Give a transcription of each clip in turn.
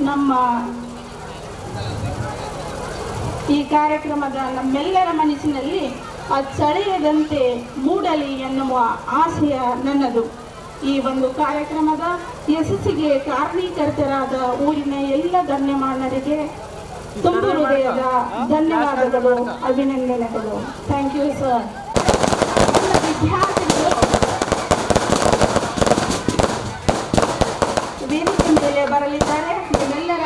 ನಮ್ಮ ಈ ಕಾರ್ಯಕ್ರಮದ ನಮ್ಮೆಲ್ಲರ ಮನಸ್ಸಿನಲ್ಲಿ ಅಚ್ಚಳಿಯದಂತೆ ಮೂಡಲಿ ಎನ್ನುವ ಆಶಯ ನನ್ನದು. ಈ ಒಂದು ಕಾರ್ಯಕ್ರಮದ ಯಶಸ್ಸಿಗೆ ಕಾರಣೀಕರ್ತರಾದ ಊರಿನ ಎಲ್ಲ ಗಣ್ಯಮಾನ್ಯರಿಗೆ ತುಂಬು ಹೃದಯದ ಧನ್ಯವಾದಗಳು, ಅಭಿನಂದನೆಗಳು. Thank you sir. ವಿದ್ಯಾರ್ಥಿಗಳು ವೇದಿಕೆ ಮೇಲೆ ಬರಲಿದ್ದಾರೆ. ನಿಮ್ಮೆಲ್ಲರ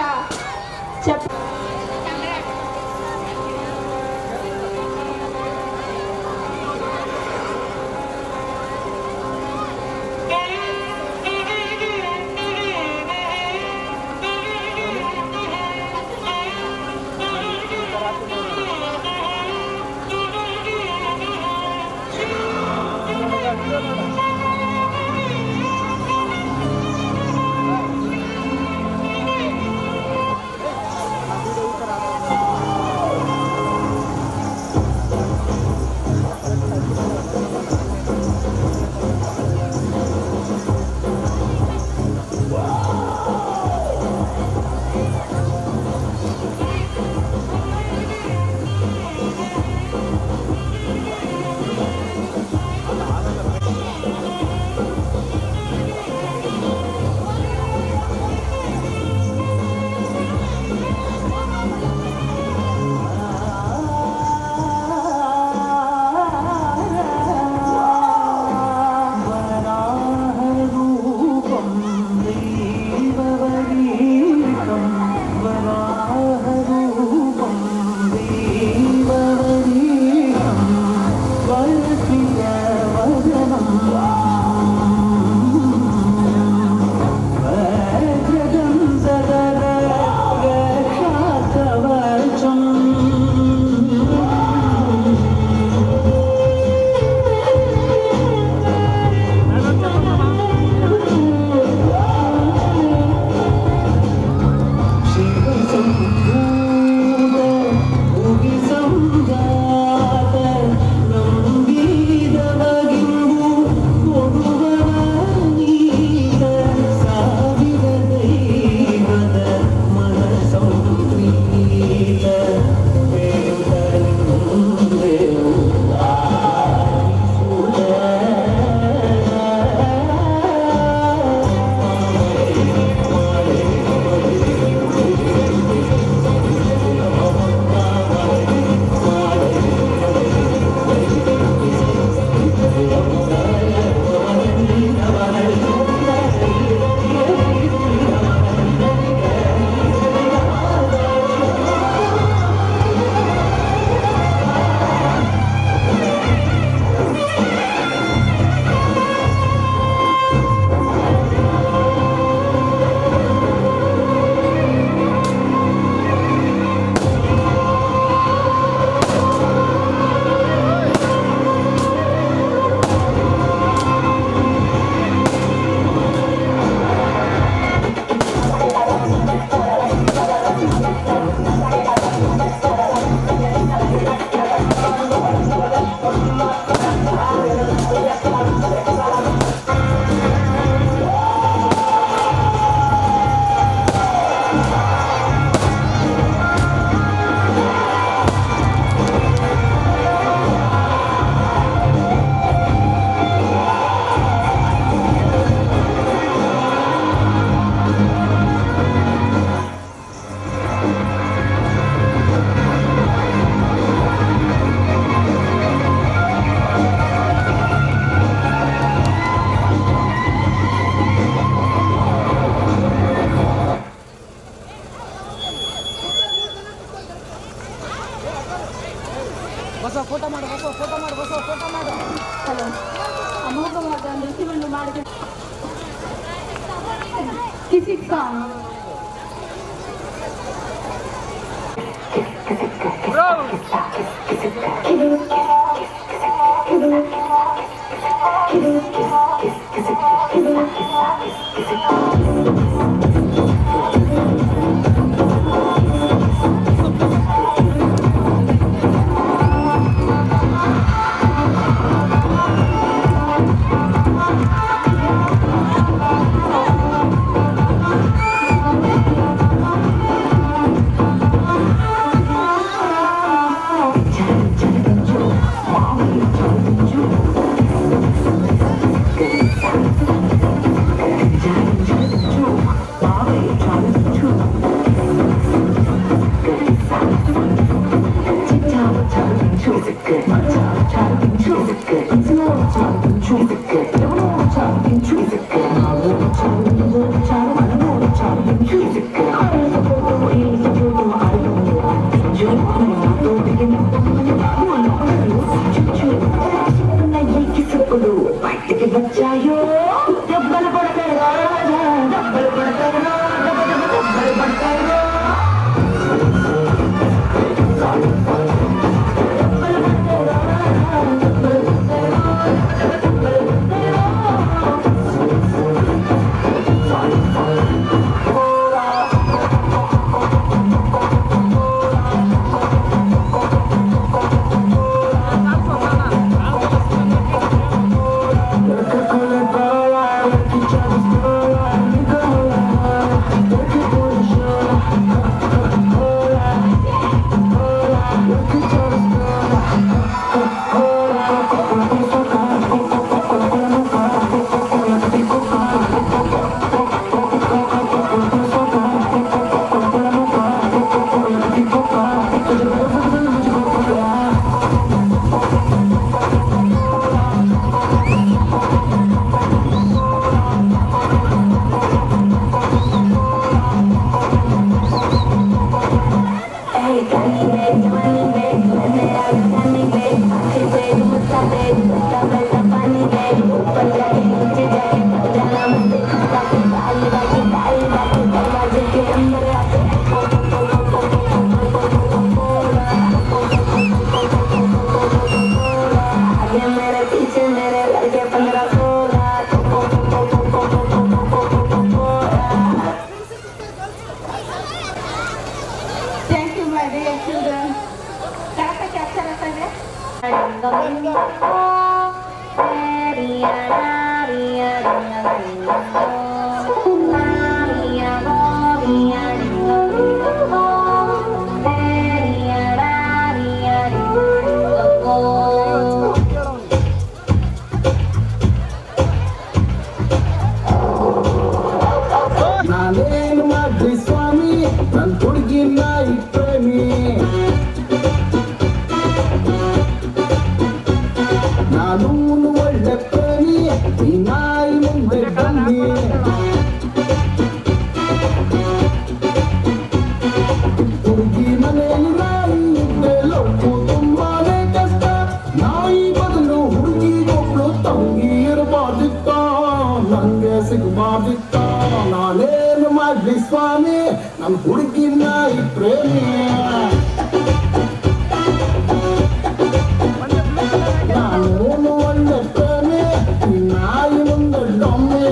ಅಮೋಘವಾದ ನೃತ್ಯವನ್ನು ಮಾಡಿದ ಕಿಸಿಕ್ ಸಾಂಗ್ children. Karaoke ಅಕ್ಷರ ಇದೆ. ನಾನೇನು ಮಾಡ್ರಿ ಸ್ವಾಮಿ ನನ್ ಹುಡುಗಿ ನಾಯಿ ಪ್ರೇಮಿ ನಾನು ಒಳ್ಳೆ ಪ್ರೇಮಿ ಈ ನಾಯಿ ಮುಂದೆ ಬನ್ನಿ ಹುಡುಗಿ ಮನೆಯಲ್ಲಿ ನಾಯಿ ಇದ್ರೆ ಲೋಕು ತುಂಬಾನೇ ಕಷ್ಟ ನಾಯಿ ಬದಲು ಹುಡುಗಿ ಒಬ್ಳು ತಂಗಿ ಇರಬಾರ್ದಿತ್ತ ನಂಗೆ ಸಿಗಬಾರ್ದಿತ್ತ ನಾನೇನು ಮಾಡ್ಲಿ ಸ್ವಾಮಿ ನನ್ ಹುಡುಗಿ ನಾಯಿ ಪ್ರೇಮಿ ನಾನು ಒಳ್ಳೆ ಪ್ರೇಮಿ ಈ ನಾಯಿ ಮುಂದೆ ಡೊಮ್ಮೆ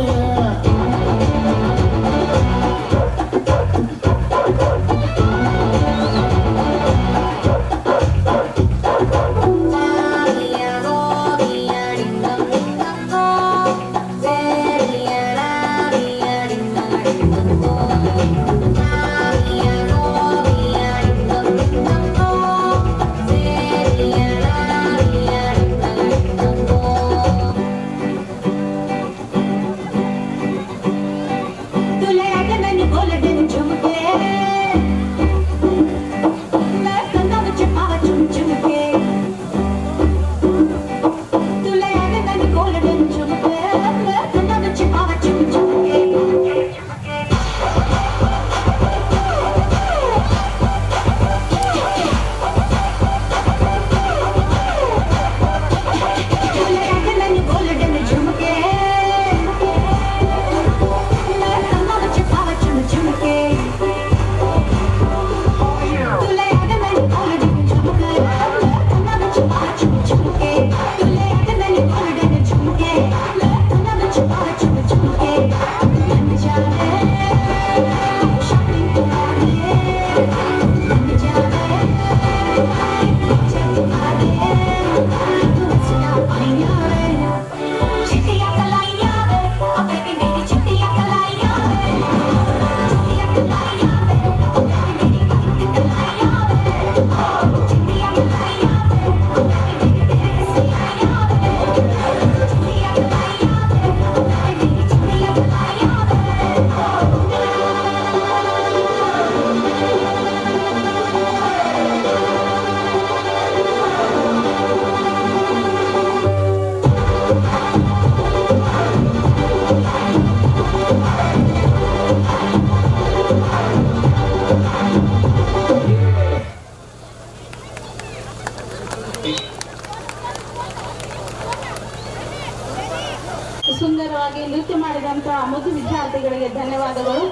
ಸುಂದರವಾಗಿ ನೃತ್ಯ ಮಾಡಿದಂತಹ ಮುದ್ದು ವಿದ್ಯಾರ್ಥಿಗಳಿಗೆ ಧನ್ಯವಾದಗಳು.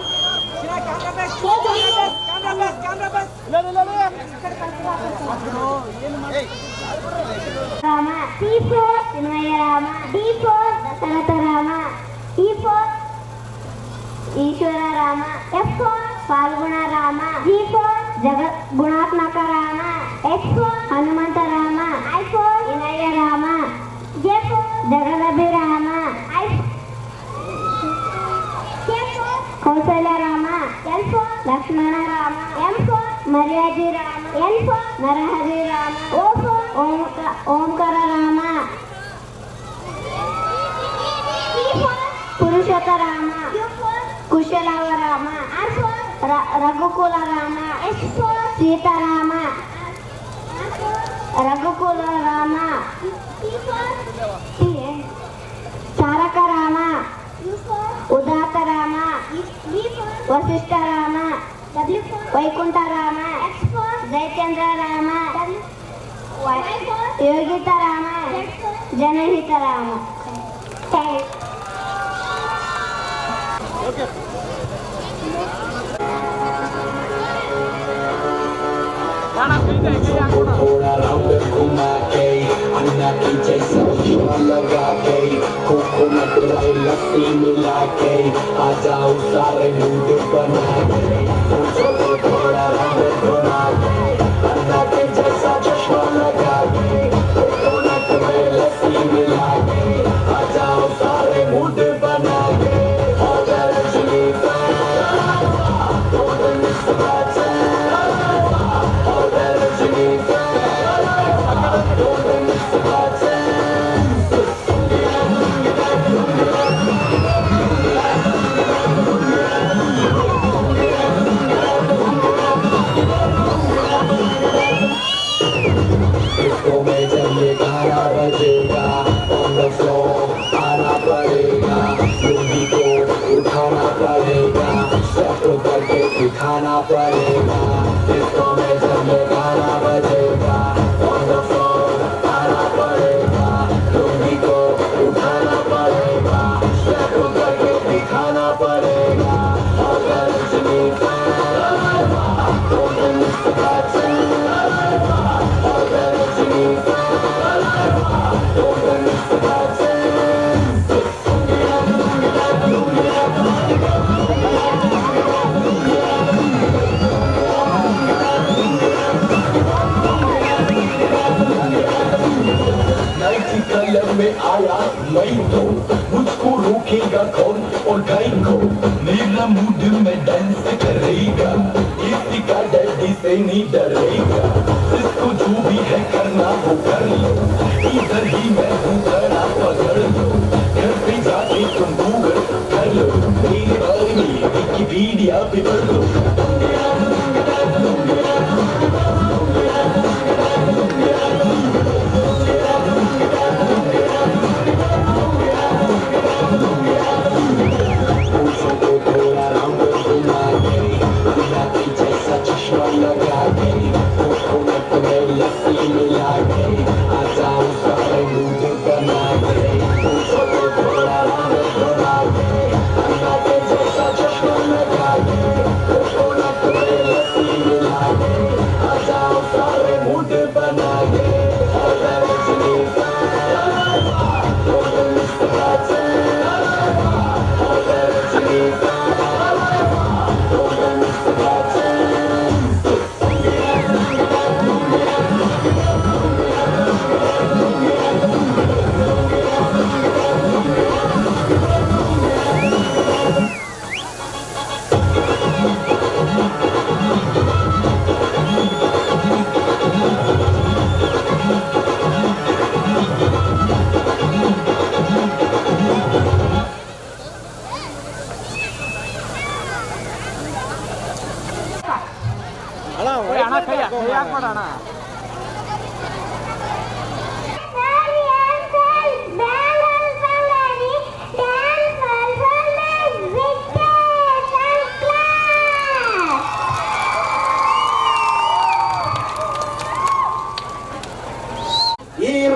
ರಾಮ T4 ಚಿನ್ಮಯ Rama D4 Dasharatha Rama E4 Ishwara Rama F4 Phalguna Rama G4 ಗುಣಾತ್ಮಕ ರಾಮ H4 ಹನುಮಂತ ರಾಮ I4 ವಿನಯ Rama J4 ಜಗದಭಿ Rama Kausalya Rama L4 Lakshmana Rama M4 ಮರ್ಯಾದಿ Rama N4 Narahari Rama O4 ಓಂಕಾರ ರಾಮ ಪುರುಷೋತ್ತ ರಾಮ ಕುಶಲವ ರಾಮ ರಘುಕುಲ ರಾಮ ಸೀತಾರಾಮ ರಘುಕುಲ ರಾಮ ತಾರಕ ರಾಮ ಉದಾತ್ತ ರಾಮ ವಸಿಷ್ಠ ರಾಮ ವೈಕುಂಠ ರಾಮ ಜಯಚಂದ್ರ ರಾಮ ಯೋಗಿತ ರಾಮ ಜನಹಿತ ರಾಮ. थोड़ा राउंड घुमा के अन्ना की जैसा जुआ लगा के कोकोनट वाली लस्सी मिला के आ जाओ सारे मूड बना के थोड़ा राउंड घुमा के दिखाना पड़ेगा इसको में जब गाना बजेगा on the floor आना पड़ेगा लुंगी को उठाना पड़ेगा स्टेप करके दिखाना पड़ेगा अगर इतनी don't miss the pattern अगर इतनी don't miss the pattern nighty colour में आया मैं तो मुझको रोकेगा कौन और गाय को मेरा मूड में डांस करेगा किसी का डैडी से नहीं डरेगा जिसको जो भी है करना वो कर लो इधर ही मैं हूँ खड़ा पकड़ लो घर पे जाके तुम गूगल कर लो मेरे बारे में विकिपीडिया पे पढ़ लो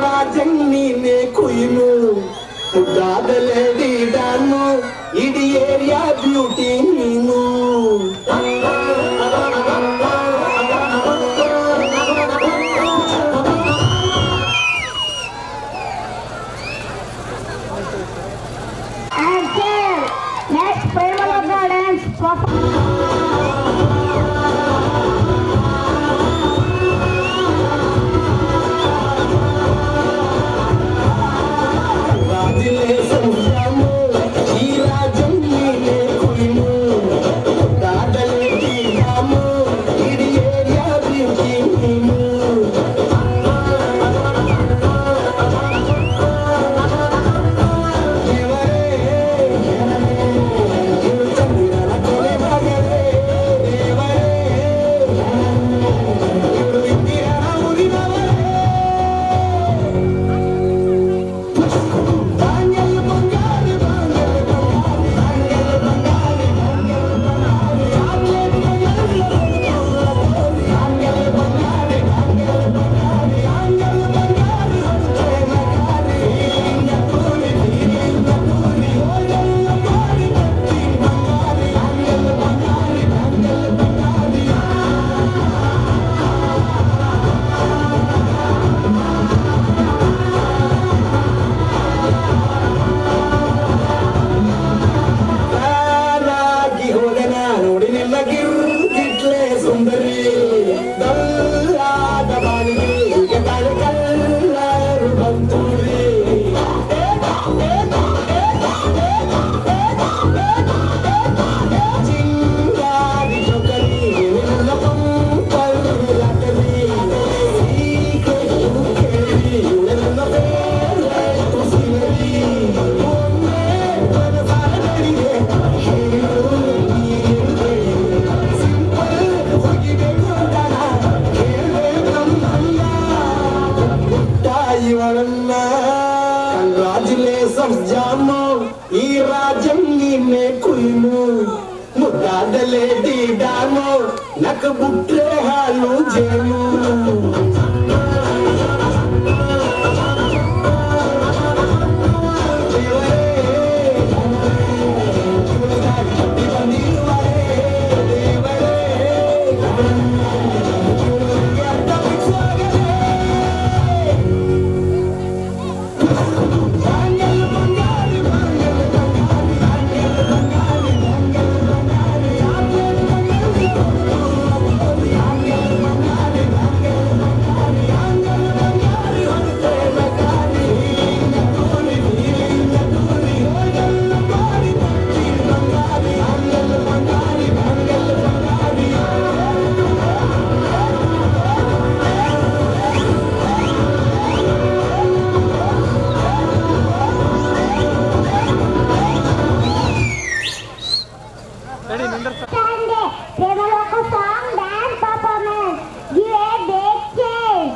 ರಾಜಣ್ಣೀನೆ ಕುಯ್ನು ಉದ್ದಾದಲೇಡಿ ಡಾನು ಇಡೀ ಏರಿಯಾ ಬ್ಯೂಟಿ ನೀನು Next, Premaloka dance ರಾಜನೇ ಸಂಭ್ರಮ ಈ ರಾಜಣ್ಣೀನೆ ಕುಯ್ನು ನಾನು ನಕ್ಕ ಬಿಟ್ರೆ ಹಾಲು ಜೇನು Sunday, Premaloka song dance performance. Give a big cheers.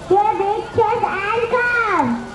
Give a big cheers and come.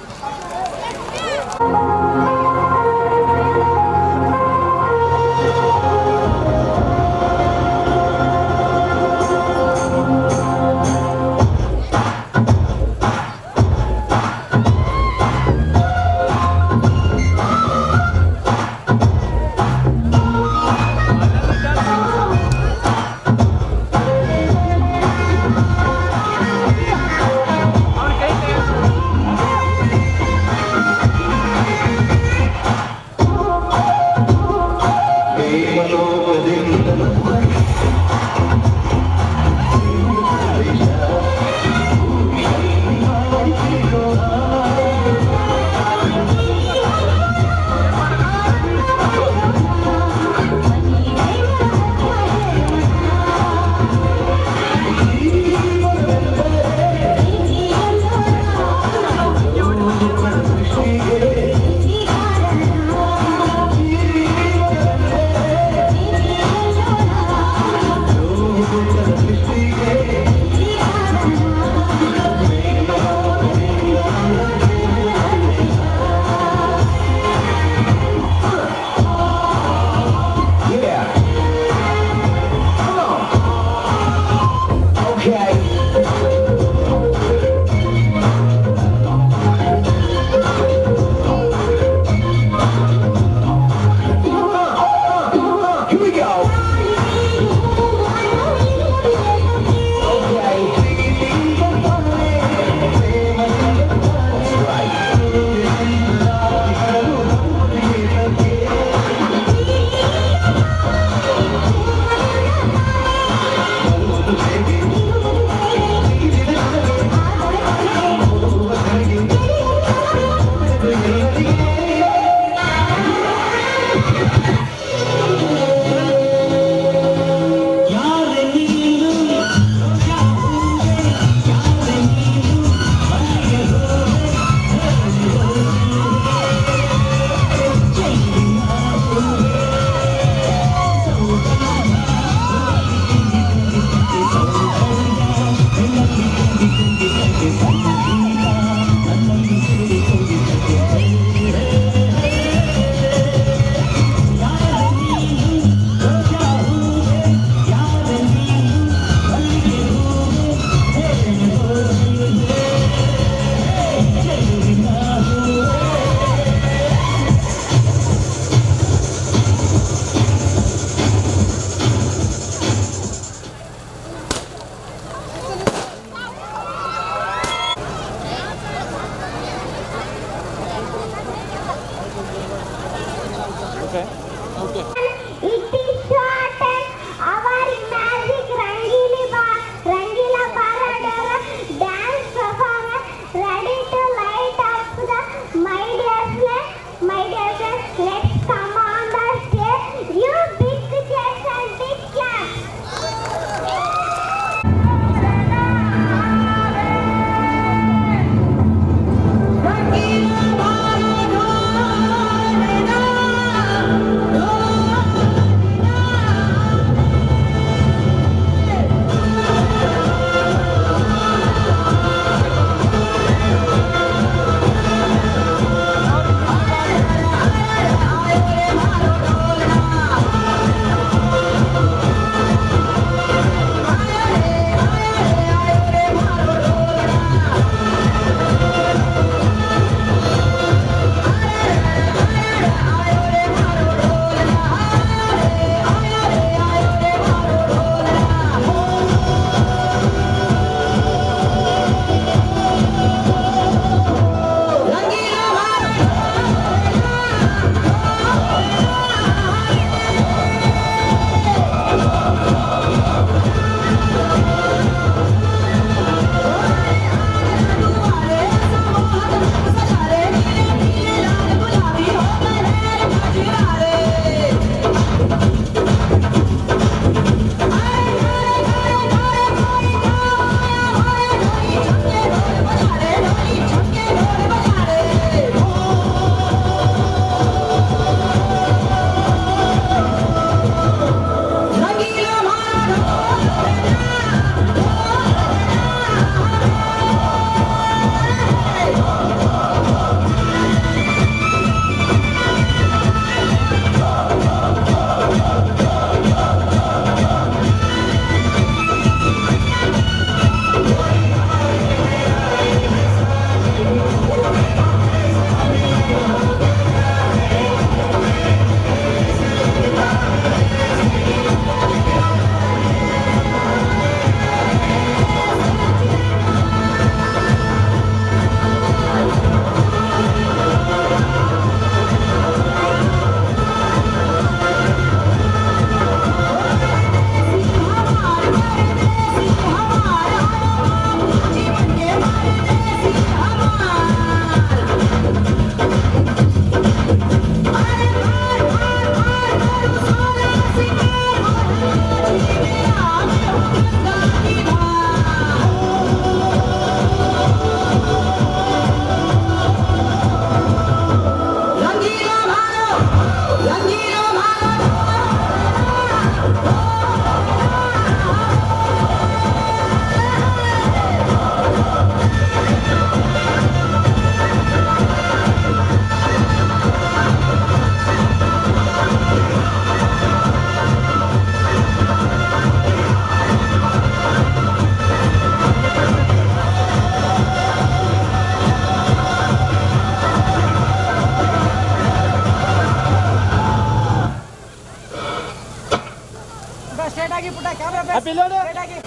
Straight ಆಗಿ ಪುಟ್ಟ ಕ್ಯಾಮ್ರಾ ಸ್ಟ್ರೈಟ್ ಆಗಿ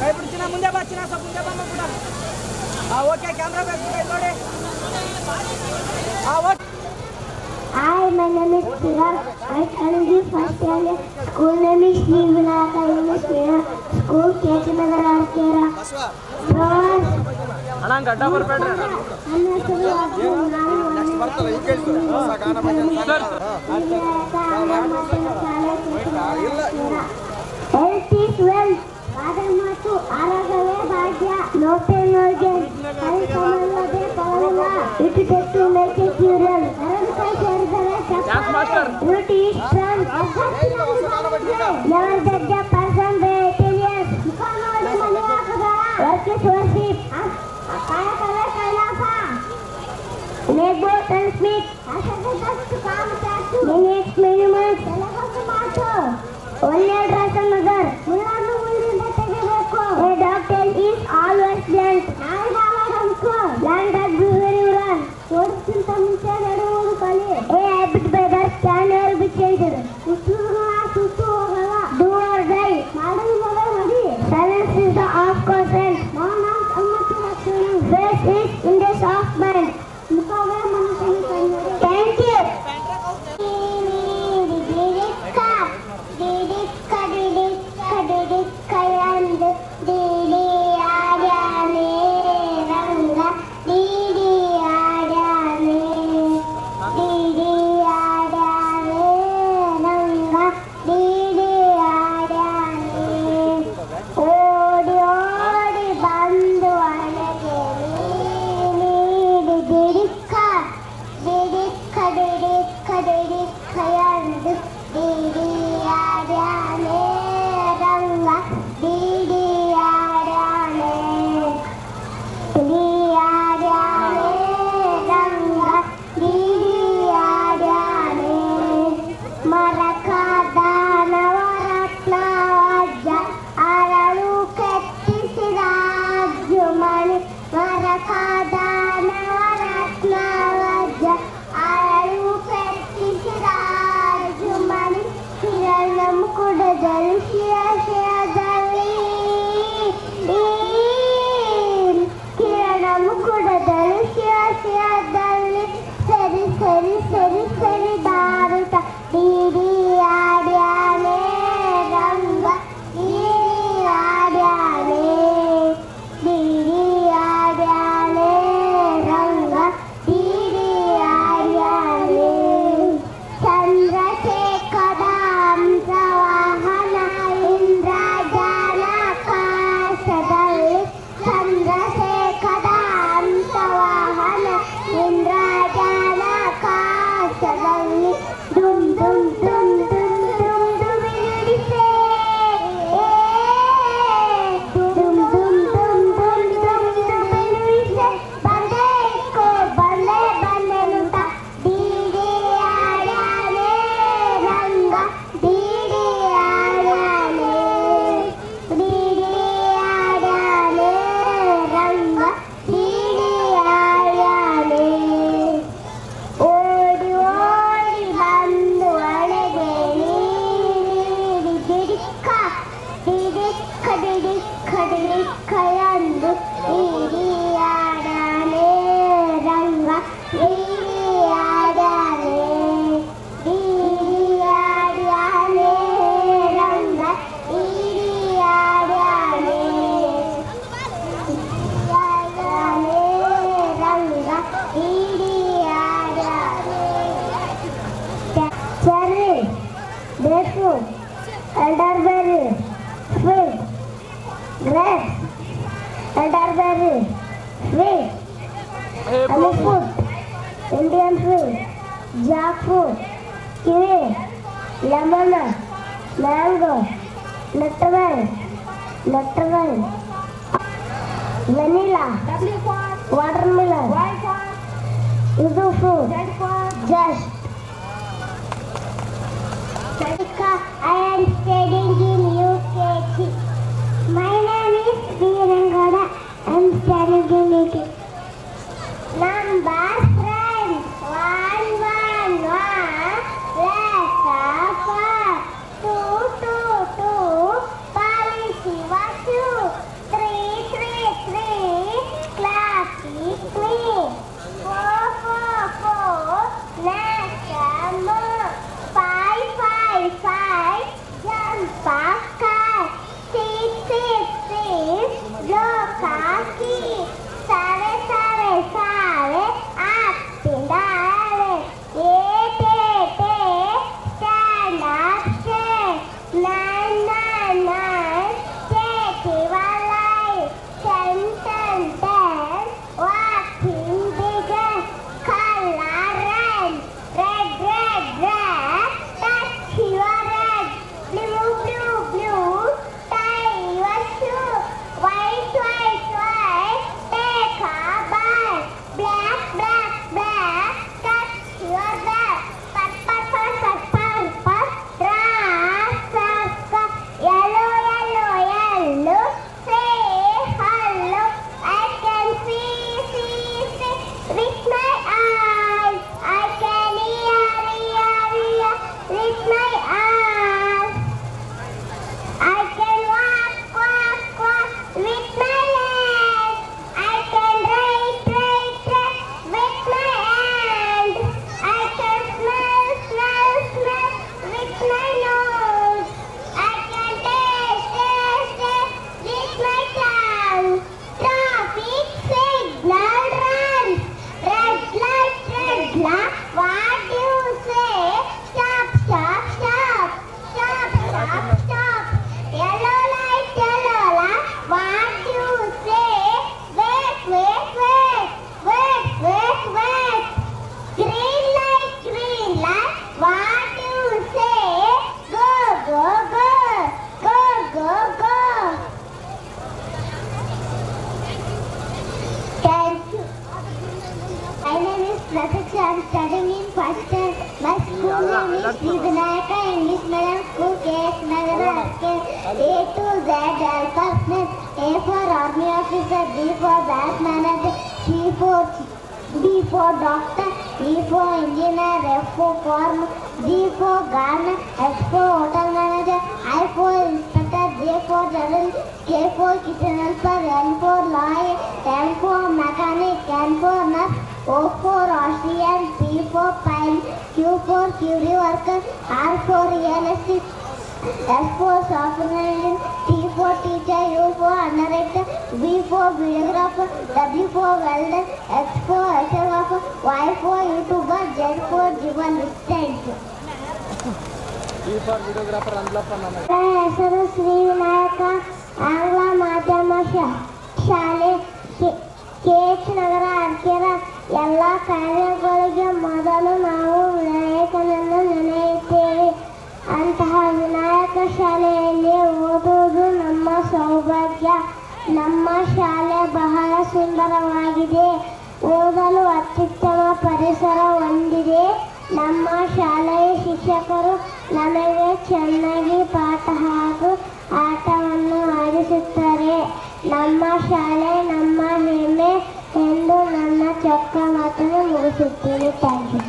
ಕೈ ಬಿಡ್ತೀನ ಮುಂದೆ ಬಾ ಚಿನ್ನ ಸ್ವಲ್ಪ ಮುಂದೆ ಬಾ ಪುಟ್ಟ ಓಕೆ ಕ್ಯಾಮ್ರಾ ಬ್ಯಾಕ್ ನೋಡಿ okay Hi, my name is Kiran. I study first year. School name is Sri Vinayaka University. School KT Nagar Arkera. ಅಣ್ಣ ಗಡ್ಡ ಬರ್ಬೇಡ್ರಿ Health is wealth. ಮತ್ತು ಆರೋಗ್ಯವೇ ಭಾಗ್ಯ. ನೋಟೆನೋಗೆ ಪರಿಶ್ರಮವಿಲ್ಲದೆ ಫಲವಿಲ್ಲ. ಇಟ್ಟು ಮೇಕ್ ಇಟ್ ಕ್ಯೂರಲ್. ಕೈ ಸೇರಿದರೆ beauty is strength. Never judge a person by appearance. Work is worship. ಕಾಯಕವೇ Kailasa. Make both and speak. Minutes minimum. ಮಾತು ಒಳ್ಳೆಯ ಡ್ರೆಸ್ ಅನ್ನೋದರ್ ಮುಳ್ಳನ್ನು ಮುಳ್ಳಿಂದ ತೆಗೆಯಬೇಕು. A doctor is always blunt. Land that behavior run. ಓಡಿಸಿಂತ ಮುಂಚೆ ನಡೆಯುವುದು ಕಲಿ. A habit better can never be changed. ಸುತ್ತು ಹೋಗಲ್ಲ. Do or die. ಮಾಡಲು ಮೊದಲು ಮಾಡಿ. Silence is the off consent. ಮೌನ ಸಮ್ಮತಿ ಲಕ್ಷಣ. Face is in the soft mind. ಮುಖವೇ ಮನಸ್ಸಿನ ಕಣ್ಣು. Thank you. Grapefruit, elderberry, sweet, grapes, elderberry, sweet, elephant, Indian fruit, jackfruit, kiwi, lemon, mango, nutmeg, vanilla, watermelon, yuzu fruit, just. I am studying in UKG. My name is Veerangada. I am studying in UKG. Number friends 1 1 1 plus 4 2 A to Z alphabet. A for army officer, B for bank manager, D for doctor, E for engineer, F for farmer, G for gardener, H for hotel manager, I for inspector, J for journalist, K for kitchen helper, L for lawyer, M for mechanic, N for nurse, O for Austrian, P for pilot, Q for QD worker, R for real estate, S for software engineer, T for teacher, U for underwriter, V for videographer, W for welder, X for photographer, Y for YouTuber, Z for journalist. Thank you. ಈ for videographer ಅಂದ್ಲಪ್ಪ ನಮ್ಮ ನನ್ನ ಹೆಸರು ಶ್ರೀ ವಿನಾಯಕ ಆಂಗ್ಲ ಮಾಧ್ಯಮ ಶಾಲೆ KH ನಗರ ಅರ್ಕೆರ. ಎಲ್ಲ ಕಾರ್ಯಗಳಿಗೆ ಮೊದಲು ನಾವು ವಿನಾಯಕನನ್ನು ನೆನೆಯುತ್ತೇವೆ. ಅಂತಹ ವಿನಾಯಕ ಶಾಲೆಯಲ್ಲಿ ಓದುವುದು ನಮ್ಮ ಸೌಭಾಗ್ಯ. ನಮ್ಮ ಶಾಲೆ ಬಹಳ ಸುಂದರವಾಗಿದೆ. ಓದಲು ಅತ್ಯುತ್ತಮ ಪರಿಸರ ಹೊಂದಿದೆ. ನಮ್ಮ ಶಾಲೆಯ ಶಿಕ್ಷಕರು ನಮಗೆ ಚೆನ್ನಾಗಿ ಪಾಠ ಹಾಗೂ ಆಟವನ್ನು ಆಡಿಸುತ್ತಾರೆ. ನಮ್ಮ ಶಾಲೆ ನಮ್ಮ ಹೆಮ್ಮೆ ಎಂದು ನನ್ನ ಚೊಕ್ಕ ಮಾತನ್ನು ಮುಗಿಸುತ್ತೇನೆ. Thank you.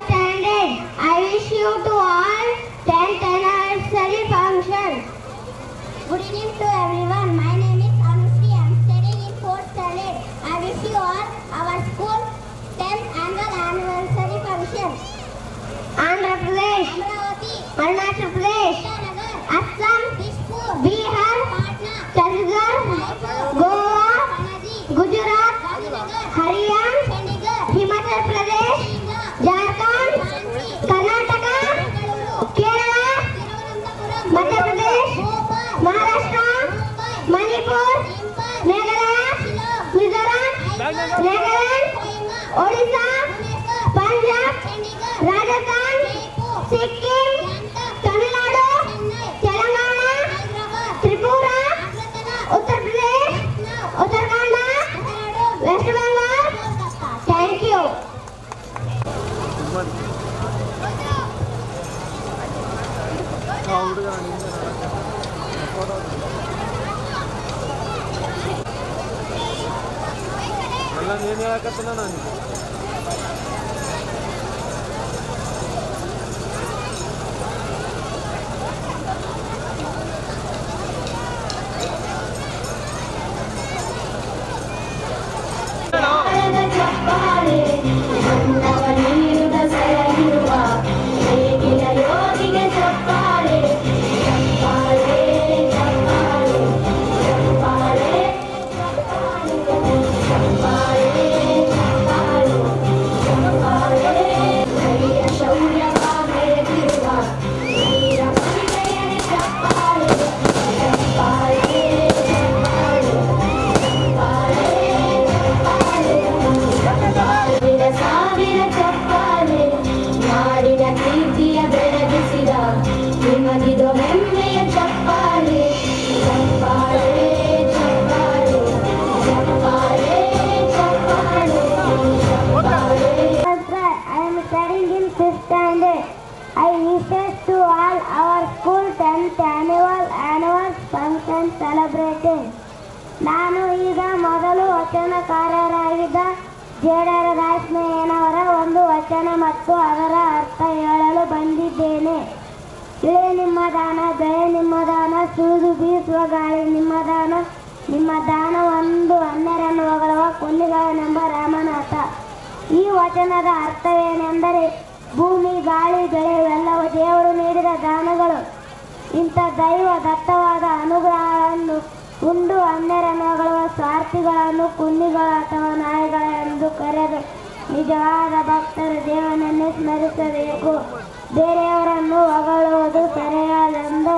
Standard, I wish you to all 10th anniversary function. Good evening to everyone. My name is Anushri. I am studying in 4th standard. I wish you all our school 10th annual anniversary function. Andhra Pradesh, Amravati, Arunachal Pradesh, Assam, Bihar, Chhattisgarh, Goa, Gujarat, Haryana, Himachal Pradesh, Jharkhand, Karnataka, Kerala, Madhya Pradesh, Maharashtra, Manipur, Meghalaya, Mizoram, Nagaland, Odisha, Punjab, Rajasthan, Sikkim, Tamil Nadu, Telangana, Tripura, Uttar Pradesh, Uttarakhand, West Bengal. Thank you. ಎಲ್ಲ ನೀನು ಹೇಳಕತ್ತನ ನಾನು ನಾನು ಈಗ ಮೊದಲು ವಚನಕಾರರಾಗಿದ್ದ ಜೇಡರ ರಾಜನವರ ಒಂದು ವಚನ ಮತ್ತು ಅದರ ಅರ್ಥ ಹೇಳಲು ಬಂದಿದ್ದೇನೆ. ಇಳೆ ನಿಮ್ಮ ದಾನ, ದಯೆ ನಿಮ್ಮ ದಾನ, ಸೂದು ಬೀಸುವ ಗಾಳಿ ನಿಮ್ಮ ದಾನ, ನಿಮ್ಮ ದಾನ ಒಂದು ಅನ್ಯರನ್ನು ಹೊಗಳುವ ಕೊಲ್ಲಿಗಳನೆಂಬ ರಾಮನಾಥ. ಈ ವಚನದ ಅರ್ಥವೇನೆಂದರೆ ಭೂಮಿ, ಗಾಳಿ, ಬೆಳೆ ಇವೆಲ್ಲವೂ ದೇವರು ನೀಡಿದ ದಾನಗಳು. ಇಂಥ ದೈವ ದತ್ತವಾದ ಅನುಗ್ರಹಗಳನ್ನು ಉಂಡು ಅನ್ಯರನ್ನು ಹೊಗಳುವ ಸ್ವಾರ್ಥಿಗಳನ್ನು ಕುನ್ನಿಗಳು ಅಥವಾ ನಾಯಿಗಳೆಂದು ಕರೆದು ನಿಜವಾದ ಭಕ್ತರು ದೇವನನ್ನೇ ಸ್ಮರಿಸಬೇಕು. ಬೇರೆಯವರನ್ನು ಹೊಗಳುವುದು ಸರಿಯಾದೆಂದು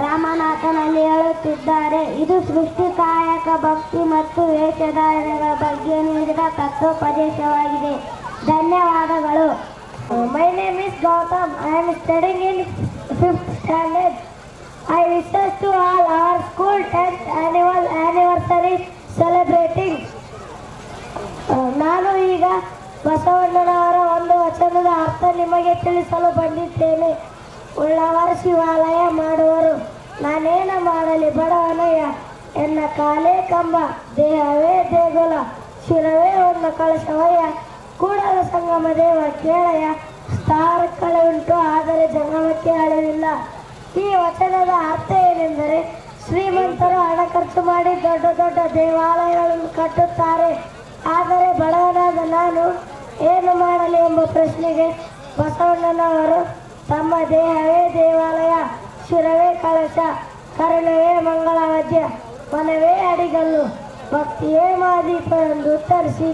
ರಾಮನಾಥನಲ್ಲಿ ಹೇಳುತ್ತಿದ್ದಾರೆ. ಇದು ಸೃಷ್ಟಿಕಾಯಕ ಭಕ್ತಿ ಮತ್ತು ವೇಷಧಾರಣೆಗಳ ಬಗ್ಗೆ ನೀಡಿದ ತತ್ವೋಪದೇಶವಾಗಿದೆ. ಧನ್ಯವಾದಗಳು. My name is Gautam. I am studying in 5th standard. I wish to all our school 10th annual anniversary celebrating. ನಾನು ಈಗ ಬಸವಣ್ಣನವರ ಒಂದು ವಚನದ ಅರ್ಥ ನಿಮಗೆ ತಿಳಿಸಲು ಬಂದಿದ್ದೇನೆ. ಉಳ್ಳವರು ಶಿವಾಲಯ ಮಾಡುವರು. ನಾನೇನು ಮಾಡಲಿ ಬಡವನಯ್ಯ, ಎನ್ನ ಕಾಲೇ ಕಂಬ, ದೇಹವೇ ದೇಗುಲ, ಶಿರವೇ ಒಂದು ಕಳಶವಯ್ಯ. ಕೂಡಲ ಸಂಗಮ ದೇವ ಕೇಳಯ್ಯ, ಸ್ಥಾನಕ್ಕಳೆ ಉಂಟು ಆದರೆ ಜಂಗಮಕ್ಕೆ ಅಳಿವಿಲ್ಲ. ಈ ವಚನದ ಅರ್ಥ ಏನೆಂದರೆ, ಶ್ರೀಮಂತರು ಹಣ ಖರ್ಚು ಮಾಡಿ ದೊಡ್ಡ ದೊಡ್ಡ ದೇವಾಲಯಗಳನ್ನು ಕಟ್ಟುತ್ತಾರೆ, ಆದರೆ ಬಡವನಾದ ನಾನು ಏನು ಮಾಡಲಿ ಎಂಬ ಪ್ರಶ್ನೆಗೆ ಬಸವಣ್ಣನವರು ತಮ್ಮ ದೇಹವೇ ದೇವಾಲಯ, ಶಿರವೇ ಕಳಶ, ಕರುಣವೇ ಮಂಗಳವಾದ್ಯ, ಮನವೇ ಅಡಿಗಲ್ಲು, ಭಕ್ತಿಯೇ ಮಾದೀಪ ಎಂದು ಉತ್ತರಿಸಿ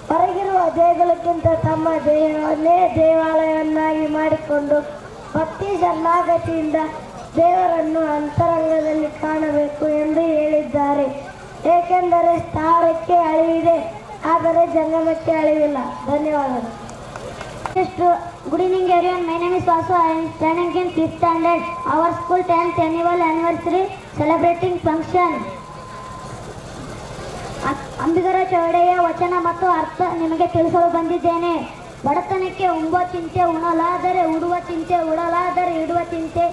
ಹೊರಗಿರುವ ದೇಗುಲಕ್ಕಿಂತ ತಮ್ಮ ದೇಹವನ್ನೇ ದೇವಾಲಯವನ್ನಾಗಿ ಮಾಡಿಕೊಂಡು ಭಕ್ತಿ ಶರಣಾಗತಿಯಿಂದ ದೇವರನ್ನು ಅಂತರಂಗದಲ್ಲಿ ಕಾಣಬೇಕು ಎಂದು ಹೇಳಿದ್ದಾರೆ. ಏಕೆಂದರೆ ಸ್ಥಾನಕ್ಕೆ ಅಳಿವಿದೆ ಆದರೆ ಜಂಗಮಕ್ಕೆ ಅಳಿವಿಲ್ಲ. ಧನ್ಯವಾದಗಳು. Good evening everyone, my name is Vasu. I am standing in 5th standard. Our school 10th annual anniversary celebrating function. ಅಂಬಿಗರ ಚೌಡೆಯ ವಚನ ಮತ್ತು ಅರ್ಥ ನಿಮಗೆ ತಿಳಿಸಲು ಬಂದಿದ್ದೇನೆ. ಬಡತನಕ್ಕೆ ಉಂಬೋ ಚಿಂತೆ ಉಣಲಾದರೆ ಉಡುವ ಚಿಂತೆ, ಉಡಲಾದರೆ ಇಡುವ ಚಿಂತೆ,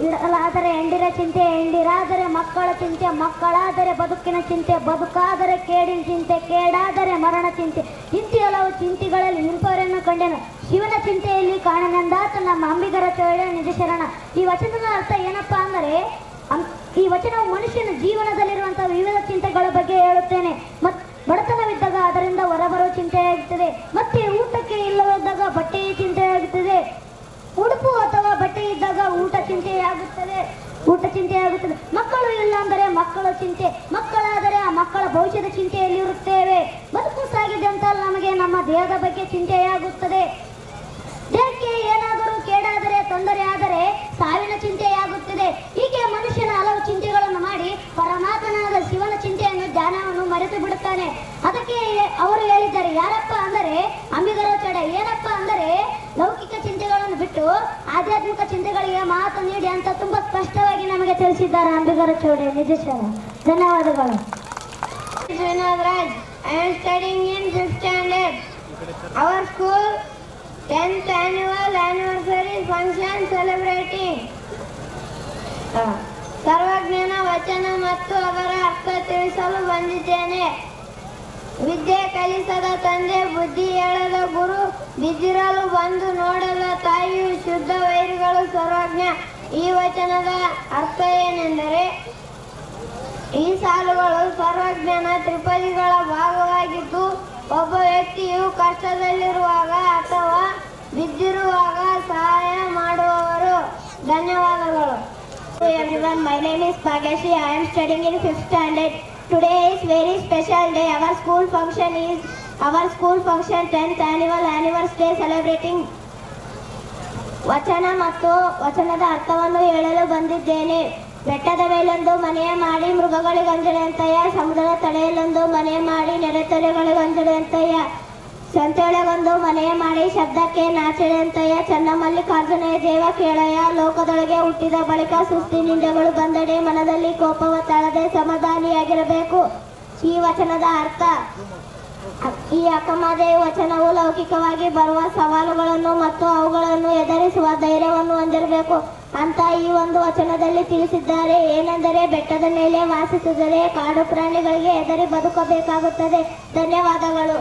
ಇಡಲಾದರೆ ಎಂಡಿರ ಚಿಂತೆ, ಎಂಡಿರಾದರೆ ಮಕ್ಕಳ ಚಿಂತೆ, ಮಕ್ಕಳಾದರೆ ಬದುಕಿನ ಚಿಂತೆ, ಬದುಕಾದರೆ ಕೇಡಿನ ಚಿಂತೆ, ಕೇಡಾದರೆ ಮರಣ ಚಿಂತೆ. ಇಂತಿ ಹಲವು ಚಿಂತೆಗಳಲ್ಲಿ ನಿಂಪವರನ್ನು ಕಂಡೆನು, ಶಿವನ ಚಿಂತೆಯಲ್ಲಿ ಕಾಣನೆಂದಾತ ನಮ್ಮ ಅಂಬಿಗರ ಚೌಡೆ ನಿಜ ಶರಣ. ಈ ವಚನದ ಅರ್ಥ ಏನಪ್ಪಾ ಅಂದರೆ, ಈ ವಚನವು ಮನುಷ್ಯನ ಜೀವನದಲ್ಲಿರುವಂತಹ ವಿವಿಧ ಚಿಂತೆಗಳ ಬಗ್ಗೆ ಹೇಳುತ್ತೇನೆ. ಬಡತನವಿದ್ದಾಗ ಅದರಿಂದ ಹೊರಬರುವ ಚಿಂತೆಯಾಗುತ್ತದೆ, ಮತ್ತೆ ಊಟಕ್ಕೆ ಇಲ್ಲವಿದ್ದಾಗ ಬಟ್ಟೆಯ ಚಿಂತೆಯಾಗುತ್ತದೆ, ಉಡುಪು ಅಥವಾ ಬಟ್ಟೆ ಇದ್ದಾಗ ಊಟ ಚಿಂತೆಯಾಗುತ್ತದೆ. ಮಕ್ಕಳು ಇಲ್ಲ ಅಂದರೆ ಮಕ್ಕಳ ಚಿಂತೆ, ಮಕ್ಕಳಾದರೆ ಆ ಮಕ್ಕಳ ಭವಿಷ್ಯದ ಚಿಂತೆಯಲ್ಲಿ ಇರುತ್ತೇವೆ. ಬದುಕು ಸಾಗಿದೆ ಅಂತ ನಮಗೆ ನಮ್ಮ ದೇಹದ ಬಗ್ಗೆ ಚಿಂತೆಯಾಗುತ್ತದೆ. ದೇಹಕ್ಕೆ ಏನಾದರೂ ಕೇಡಾದರೆ, ತೊಂದರೆ ಆದರೆ ಸಾವಿನ ಚಿಂತೆಯಾಗುತ್ತದೆ. ಹೀಗೆ ಮನುಷ್ಯನ ಹಲವು ಚಿಂತೆಗಳನ್ನು ಮಾಡಿ ಪರಮಾತ್ಮನಾದ ಶಿವನ ಚಿಂತೆಯನ್ನು ಧ್ಯಾನವನ್ನು ಮರೆತು ಬಿಡುತ್ತಾನೆ. ಅದಕ್ಕೆ ಅವರು ಹೇಳಿದ್ದಾರೆ, ಯಾರಪ್ಪ ಅಂದರೆ ಅಂಬಿಗರ ಚೌಡೆ. ಏನಪ್ಪ ಅಂದರೆ ಲೌಕಿಕ ಚಿಂತೆಗಳನ್ನು ಬಿಟ್ಟು ಆಧ್ಯಾತ್ಮಿಕ ಚಿಂತೆಗಳಿಗೆ ಮಾತು ನೀಡಿ ಅಂತ ತುಂಬಾ ಸ್ಪಷ್ಟವಾಗಿ ನಮಗೆ ತಿಳಿಸಿದ್ದಾರೆ ಅಂಬಿಗರ ಚೌಡೆ ನಿಜ ಶರಣ. ಧನ್ಯವಾದಗಳು. Vinod Raj. I am studying in 5th standard. Our school 10th annual anniversary function celebrating. ಸರ್ವಜ್ಞನ ವಚನ ಮತ್ತು ಅದರ ಅರ್ಥ ತಿಳಿಸಲು ಬಂದಿದ್ದೇನೆ. ವಿದ್ಯೆ ಕಲಿಸದ ತಂದೆ, ಬುದ್ಧಿ ಹೇಳದ ಗುರು, ಬಿದ್ದಿರಲು ಬಂದು ನೋಡದ ತಾಯಿಯು, ಶುದ್ಧ ವೈರಿಗಳು ಸರ್ವಜ್ಞ. ಈ ವಚನದ ಅರ್ಥ ಏನೆಂದರೆ, ಈ ಸಾಲುಗಳು ಸರ್ವಜ್ಞನ ತ್ರಿಪದಿಗಳ ಭಾಗವಾಗಿದ್ದು, ಒಬ್ಬ ವ್ಯಕ್ತಿಯು ಕಷ್ಟದಲ್ಲಿರುವಾಗ ಅಥವಾ ಬಿದ್ದಿರುವಾಗ ಸಹಾಯ ಮಾಡುವವರು. ಧನ್ಯವಾದಗಳು. Everyone, my name is Bhagyashi. I am studying in 5th standard. Today is very special day. Our school function 10th annual anniversary celebrating. ವಚನ ಮತ್ತು ವಚನದ ಅರ್ಥವನ್ನು ಹೇಳಲು ಬಂದಿದ್ದೇನೆ. ಬೆಟ್ಟದ ಮೇಲೊಂದು ಮನೆಯ ಮಾಡಿ ಮೃಗಗಳಿಗಂಜನೆಯಂತಯ್ಯ, ಸಮುದ್ರದ ತಡೆಯಲ್ಲೊಂದು ಮನೆಯ ಮಾಡಿ ನೆರೆತೊರೆಗಳಿಗಂಜನೆಯಂತಯ್ಯ, ಸಂತೆಯೊಳಗೊಂದು ಮನೆಯ ಮಾಡಿ ಶಬ್ದಕ್ಕೆ ನಾಚೆಯಂತಯ್ಯ, ಚನ್ನಮಲ್ಲಿಕಾರ್ಜುನಯ್ಯ ದೇವ ಕೇಳಯ್ಯ. ಲೋಕದೊಳಗೆ ಹುಟ್ಟಿದ ಬಳಿಕ ಸುಸ್ತಿ ನಿಂದೆಗಳು ಬಂದಡೆ, ಮನದಲ್ಲಿ ಕೋಪವ ತಾಳದೆ ಸಮಾಧಾನಿಯಾಗಿರಬೇಕು. ಈ ವಚನದ ಅರ್ಥ, ಈ ಅಕ್ಕಮಹಾದೇವಿ ವಚನವು ಲೌಕಿಕವಾಗಿ ಬರುವ ಸವಾಲುಗಳನ್ನು ಮತ್ತು ಅವುಗಳನ್ನು ಎದುರಿಸುವ ಧೈರ್ಯವನ್ನು ಹೊಂದಿರಬೇಕು ಅಂತ ಈ ಒಂದು ವಚನದಲ್ಲಿ ತಿಳಿಸಿದ್ದಾರೆ. ಏನೆಂದರೆ, ಬೆಟ್ಟದ ಮೇಲೆ ವಾಸಿಸಿದರೆ ಕಾಡು ಪ್ರಾಣಿಗಳಿಗೆ ಹೆದರಿ ಬದುಕಬೇಕಾಗುತ್ತದೆ. ಧನ್ಯವಾದಗಳು.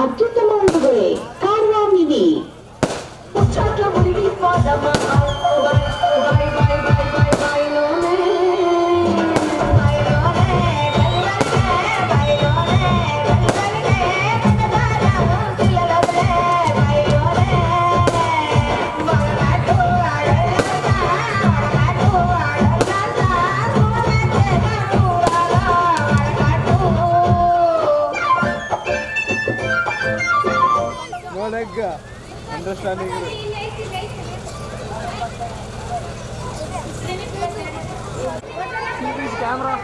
ಅತ್ಯುತ್ತಮ ಉಡುಗೊರೆ ಕಾರ್ವಾ ಮಿನಿ. Understanding. Camera.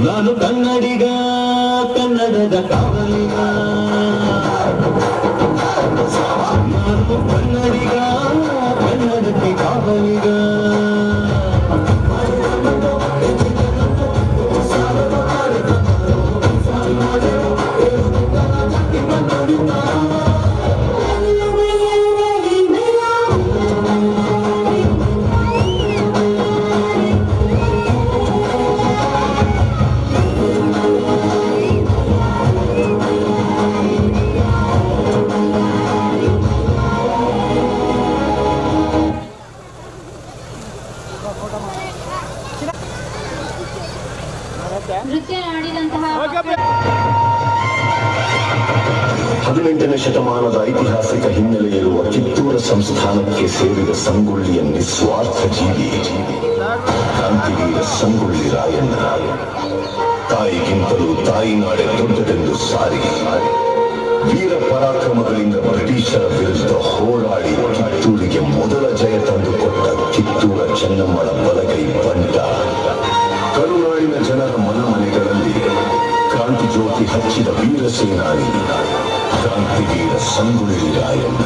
ನಾನು ಕನ್ನಡಿಗ, ಕನ್ನಡದ ಕಾವಲಿಗ. ನಾನು ಕನ್ನಡಿಗ, ಕನ್ನಡಕ್ಕೆ ಕಾವಲಿಗ. ನೃತ್ಯ ಆಡಿದಂತಹ 18ನೇ ಶತಮಾನದ ಐತಿಹಾಸಿಕ ಹಿನ್ನೆಲೆ ಇರುವ ಕಿತ್ತೂರ ಸಂಸ್ಥಾನಕ್ಕೆ ಸೇರಿದ ಸಂಗೊಳ್ಳಿಯ ನಿಸ್ವಾರ್ಥ ಜೀವಿ ಕ್ರಾಂತಿವೀರ ಸಂಗೊಳ್ಳಿ ರಾಯಣ್ಣ. ತಾಯಿಗಿಂತಲೂ ತಾಯಿನಾಡೆ ದೊಡ್ಡದೆಂದು ಸಾರಿ ವೀರ ಪರಾಕ್ರಮಗಳಿಂದ ಬ್ರಿಟಿಷರ ವಿರುದ್ಧ ಹೋರಾಡಿ ಕಿತ್ತೂರಿಗೆ ಮೊದಲ ಜಯ ತಂದುಕೊಟ್ಟ ಕಿತ್ತೂರ ಚೆನ್ನಮ್ಮಳ ಬಲಗೈ ಬಂಟ. ಕರುನಾಡಿನ ಜನರ ಮನಮನೆಗಳಲ್ಲಿ ಕ್ರಾಂತಿ ಜ್ಯೋತಿ ಹಚ್ಚಿದ ವೀರ ಸೇನಾನಿ ಕ್ರಾಂತಿವೀರ ಸಂಗೊಳ್ಳಿ ರಾಯಣ್ಣ.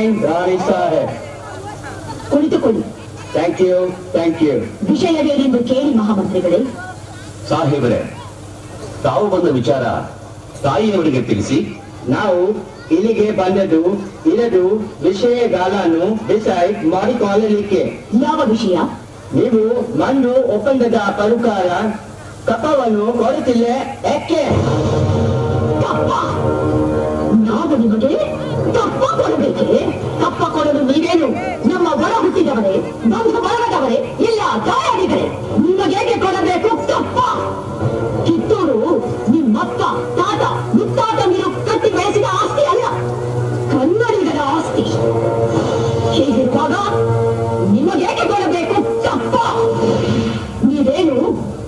ಮಾರ್ನಿಂಗ್ ರಾಣಿ ಸಾಹೇಬ್. ಕುಳಿತುಕೊಳ್ಳಿ. Thank you, thank you. ವಿಷಯವೇನೆಂದು ಕೇಳಿ ಮಹಾಮಂತ್ರಿಗಳೇ. ಸಾಹೇಬರೇ, ತಾವು ಬಂದ ವಿಚಾರ ತಾಯಿಯವರಿಗೆ ತಿಳಿಸಿ. ನಾವು ಇಲ್ಲಿಗೆ ಬಂದದ್ದು ಇರದು ವಿಷಯಗಳನ್ನು ಡಿಸೈಡ್ ಮಾಡಿಕೊಳ್ಳಲಿಕ್ಕೆ. ಯಾವ ವಿಷಯ? ನೀವು ಮಣ್ಣು ಒಪ್ಪಂದದ ಪ್ರಕಾರ ಕಪ್ಪವನ್ನು ಕೊಡುತ್ತಿಲ್ಲ ಯಾಕೆ? ಕಪ್ಪ? ನಾವು ನಿಮಗೆ ಕಪ್ಪ ಕೊಡಬೇಕೆ? ಕಪ್ಪ ಕೊಡಲು ನೀವೇನು ನಮ್ಮ ಒಳ ಹುಟ್ಟಿದವರೇ, ಬಂಧು ಬಳಗದವರೇ, ಇಲ್ಲ ದಾಯಾದಿಗಳೇ? ನಿಮಗೇಕೆ ಕೊಡಬೇಕು ಕಪ್ಪ? ಕಿತ್ತೂರು ನಿಮ್ಮಪ್ಪ ತಾತ ಮುತ್ತಾತ ನೀವು ಕಟ್ಟಿ ಬೆಳೆಸಿದ ಆಸ್ತಿ ಅಲ್ಲ, ಕನ್ನಡಿಗರ ಆಸ್ತಿ. ಹೀಗಿರುವಾಗ ನಿಮಗೇಕೆ ಕೊಡಬೇಕು ಕಪ್ಪ? ನೀವೇನು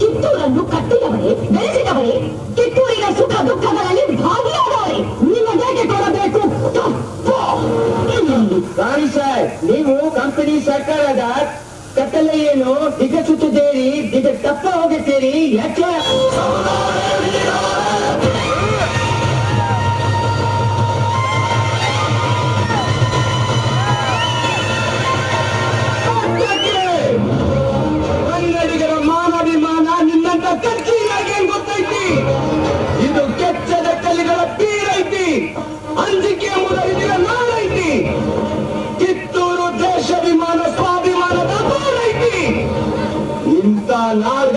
ಕಿತ್ತೂರನ್ನು ಕಟ್ಟಿದವರೇ, ಬೆಳೆಸಿದವರೇ, ಕಿತ್ತೂರಿನ ಸುಖ ದುಃಖಗಳಲ್ಲಿ ಭಾಗಿಯಾದವರೇ. ನಿಮಗೇಕೆ ಕೊಡಬೇಕು ಕಪ್ಪ? ರಾಣಿ ಸಾಹೇಬ್, ನೀವು ಕಂಪನಿ ಸರ್ಕಾರದ ಕತ್ತಲೆಯನ್ನು ದಿಗಸುತ್ತಿದ್ದೀರಿ, ದಿಗ ತಪ್ಪ ಹೋಗುತ್ತೀರಿ ಯಾಕೆ? ಕನ್ನಡಿಗರ ಮಾನಾಭಿಮಾನ ನಿನ್ನಂತ ಕಚ್ಚಿಯಾಗಿ ಗೊತ್ತೈತಿ. ಇದು ಕೆಚ್ಚದ ಕಲಿಗಳ ಬೀರೈತಿ, ಅಂಜಿಕೆ ಮುದರಿದಿರ ನಾಳೈತಿ. ಕಿತ್ತೂರು ದೇಶಾಭಿಮಾನ ಸ್ವಾಭಿಮಾನದ ಬೋರೈತಿ. ಇಂಥ ನಾಡ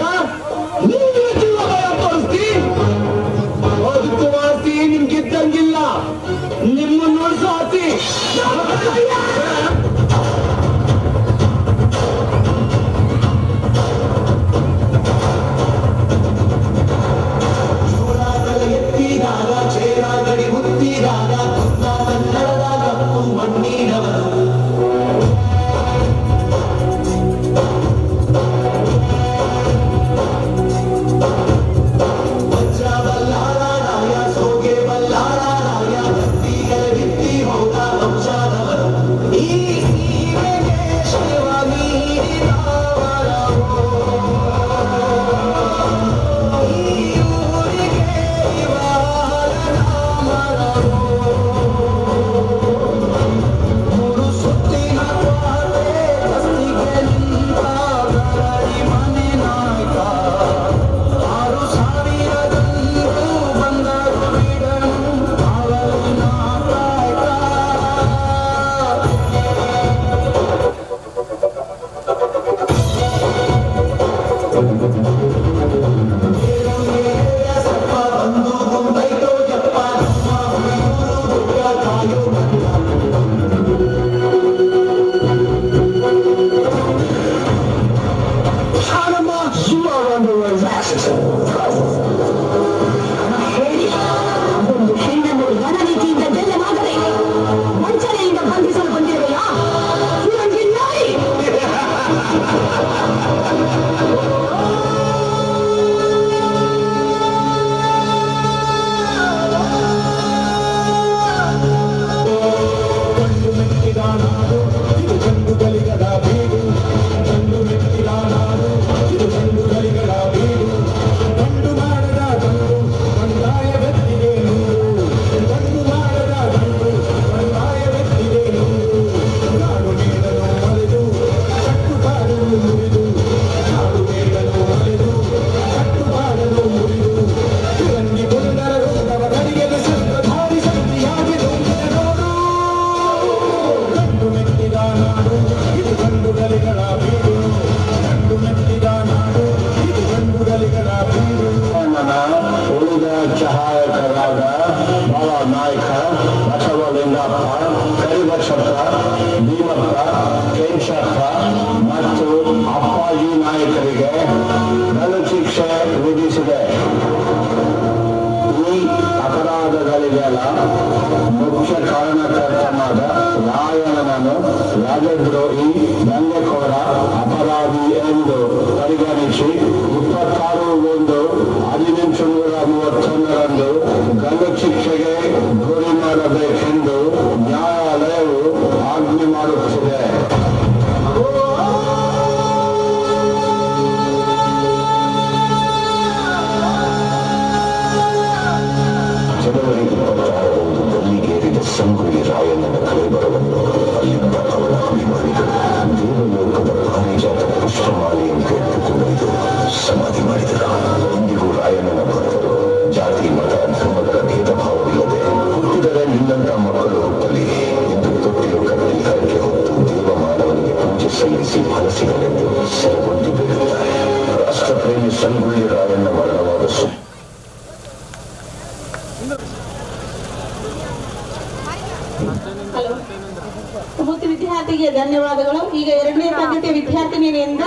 ನೀವು ಜೀವಗಳ ಪರಿಸ್ಥಿತಿ ಬದುಕುವ ಆಸ್ತಿ ನಿಮ್ಗಿದ್ದಂಗಿಲ್ಲ, ನಿಮ್ಮನ್ನು ಉಳಿಸೋ ಆಸ್ತಿ ಎತ್ತಿದಾಗ ಚೇರ ಗಡಿ ಹುತ್ತಿದಾಗ ಕನ್ನಡದಾಗ ಮಣ್ಣಿನವರು. ವಜ್ರ ಬಲ್ಲಾರಾಯ ಸೋಗೆ ಬಲ್ಲಾರಾಯ ಬಿತ್ತಿಗೆ ಬಿತ್ತಿ ಹೋದ ವಂಶದವರು. ಈ ಸೀಮೆಗೆ ಶಿವ ನೀಡಿದವರವೋ, ಈ ಊರಿಗೆ ಇವರ ನಾಮರವೋ. ಮೂರು ಸುತ್ತಿನ ಕೋಟೆ ಕಸ್ತಿಗೆ ನಿಂತ ಗರಡಿ ಮನೆ ನಾಯಕ. 6,000 ಜನರು ಬಂದರು ಬಿಡನು ಅವರಿನ ಕಾಯಕ. ಸಪ್ಪ ಬಂದು ಮುಂಬೈತೋ ಜಪ್ಪ ನಮ್ಮ ಹುಡುಗರು ಹುಡುಗ ಕಾಯೋ ಬಂದ. Panama, you are under arrest. ಹೇಳಿ, ಅದೊಂದು ಹೆಣ್ಣನ್ನು ರಣನೀತಿಯಿಂದ ಗೆಲ್ಲಲಾಗದೆ ವಂಚನೆಯಿಂದ ಬಂಧಿಸಲು ಬಂದಿರುವೆಯಾ? ಇವಂಗೆ ನಾಯಿ. ಗಂಡು ಮೆಟ್ಟಿದ ನಾಡು ಇದು ಗಂಡು ಗಲಿಗದ ಬೀಡು. ಗಂಡು ಮೆಟ್ಟಿದ ನಾಡು ಇದು ಗಂಡು ಗಲಿಗದ ಬೀಡು. ಗಂಡು ಮಾಡದ ಗಂಡು ಬಂದಾಯ ವ್ಯಕ್ತಿಗೆ ನೂರು. ಗಂಡು ಮಾಡದ ಗಂಡು ಬಂದಾಯ ವ್ಯಕ್ತಿಗೆ ನೂರು. ನಾಡು ಮೇಡಲು ಮರೆದು ಕಟ್ಟುಪಾಡಲು ಮುರಿದು. ನಾಡು ಮೇಡಲು ಮರೆದು ಕಟ್ಟುಪಾಡಲು ಮುರಿದು. ತಿರಂಗಿ ಗೊಂದರ ರೋಗವರಿಗೆ ಶಸ್ತ್ರಧಾರಿ ಶಕ್ತಿಯಾಗಿ ನುಂಗಿದ ನೋಡು. ಗಂಡು ಮೆಟ್ಟಿದ ನಾಡು ಇದು ಗಂಡು ಗಲಿಗಳ ಬೀಡು. ಗಂಡು ಮೆಟ್ಟಿದ ನಾಡು ಇದು ಗಂಡು ಗಲಿಗಳ ಬೀಡು. ಉಳಿದ ಸಹಾಯಕರಾದ ಬಾಳ ನಾಯಕ, ಬಸವಲಿಂಗಪ್ಪ, ಕರಿಬಸಪ್ಪ, ಭೀಮಪ್ಪ, ಕೇಶಪ್ಪ ಮತ್ತು ಅಪ್ಪಾಜಿ ನಾಯಕರಿಗೆ ಗಲ್ಲು ಶಿಕ್ಷೆ ವಿಧಿಸಿದೆ. ಈ ಅಪರಾಧಗಳಿಗೆಲ್ಲ ಮುಖ್ಯ ಕಾರಣಕರ್ತನಾದ ರಾಯಣ್ಣನನ್ನು ರಾಜದ್ರೋಹಿ, ದಂಗೆಕೋರ, ಅಪರಾಧಿ ಎಂದು ಪರಿಗಣಿಸಿ 26/1/1831 ಗಲ್ಲು ಶಿಕ್ಷೆಗೆ ಗುರಿ ಮಾಡಬೇಕೆಂದು ನ್ಯಾಯಾಲಯವು ಆಜ್ಞೆ ಮಾಡುತ್ತಿದೆ. ಜನವರಿ 26 ಗಲ್ಲಿಗೇರಿದ ಸಂಗೊಳ್ಳಿ ರಾಯಣ್ಣನ ಕಲೆಬರವನ್ನು ಸಮಾಧಿ ಮಾಡಿದರು. ಇಂದಿಗೂ ರಾಯಣ್ಣನ ಭಕ್ತರು ಜಾತಿ ಮತ ಧರ್ಮದ ಭೇದ ಭಾವವಿಲ್ಲದೆ ಹುಟ್ಟಿದರೆ ನಿನ್ನಂತ ಮಕ್ಕಳು ಹುಟ್ಟಲಿ ಎಂದು ತೊಟ್ಟಿಲು ಕಟ್ಟಿ ಕರಕ್ಕೆ ಹೊತ್ತು ದೇವ ಮಾನವನಿಗೆ ಪೂಜೆ ಸಲ್ಲಿಸಿ ಫಲ ಸಿಗಲೆಂದು ಸೆಲಗೊಂಡು ಬೀಳುತ್ತಾರೆ. ರಾಷ್ಟ್ರಪ್ರೇಮಿ ಸಂಗೊಳ್ಳಿ ರಾಯಣ್ಣ ಮರಣವಾದ ಹಲೋ, ಮುಖ್ಯ ವಿದ್ಯಾರ್ಥಿಗೆ ಧನ್ಯವಾದಗಳು. ಈಗ 2ನೇ ತರಗತಿ ವಿದ್ಯಾರ್ಥಿನಿಯಿಂದ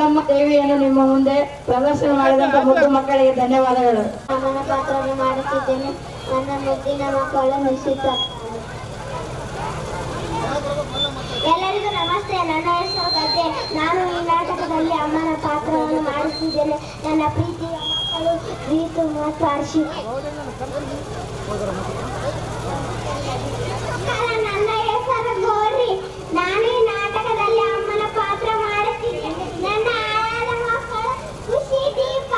ನಮ್ಮ ದೇವಿಯನ್ನು ನಿಮ್ಮ ಮುಂದೆ ಪ್ರದರ್ಶನ ಮಾಡಿದಂತ ಮುದ್ದು ಮಕ್ಕಳಿಗೆ ಧನ್ಯವಾದಗಳು. ಅಮ್ಮನ ಪಾತ್ರವನ್ನು ಮಾಡುತ್ತಿದ್ದೇನೆ. ನನ್ನ ಮುದ್ದಿನ ಮಕ್ಕಳು ನಿಶ್ಚಿತ. ಎಲ್ಲರಿಗೂ ನಮಸ್ತೆ. ನನ್ನ ಹೆಸರು ಗದ್ದೆ. ನಾನು ಈ ನಾಟಕದಲ್ಲಿ ಅಮ್ಮನ ಪಾತ್ರವನ್ನು ಮಾಡುತ್ತಿದ್ದೇನೆ. ನನ್ನ ಪ್ರೀತಿಯ ಮಕ್ಕಳು ರೀತು ಮತ್ತು ಹರ್ಷಿತ್. ನನ್ನ ಹೆಸರು ಗೌರಿ. ನಾನು ಈ ನಾಟಕದಲ್ಲಿ ಅಮ್ಮನ ಪಾತ್ರ ಮಾಡುತ್ತಿದ್ದೇನೆ. ನನ್ನ ಆಯಾದ ಮಕ್ಕಳು ಖುಷಿ, ದೀಪ.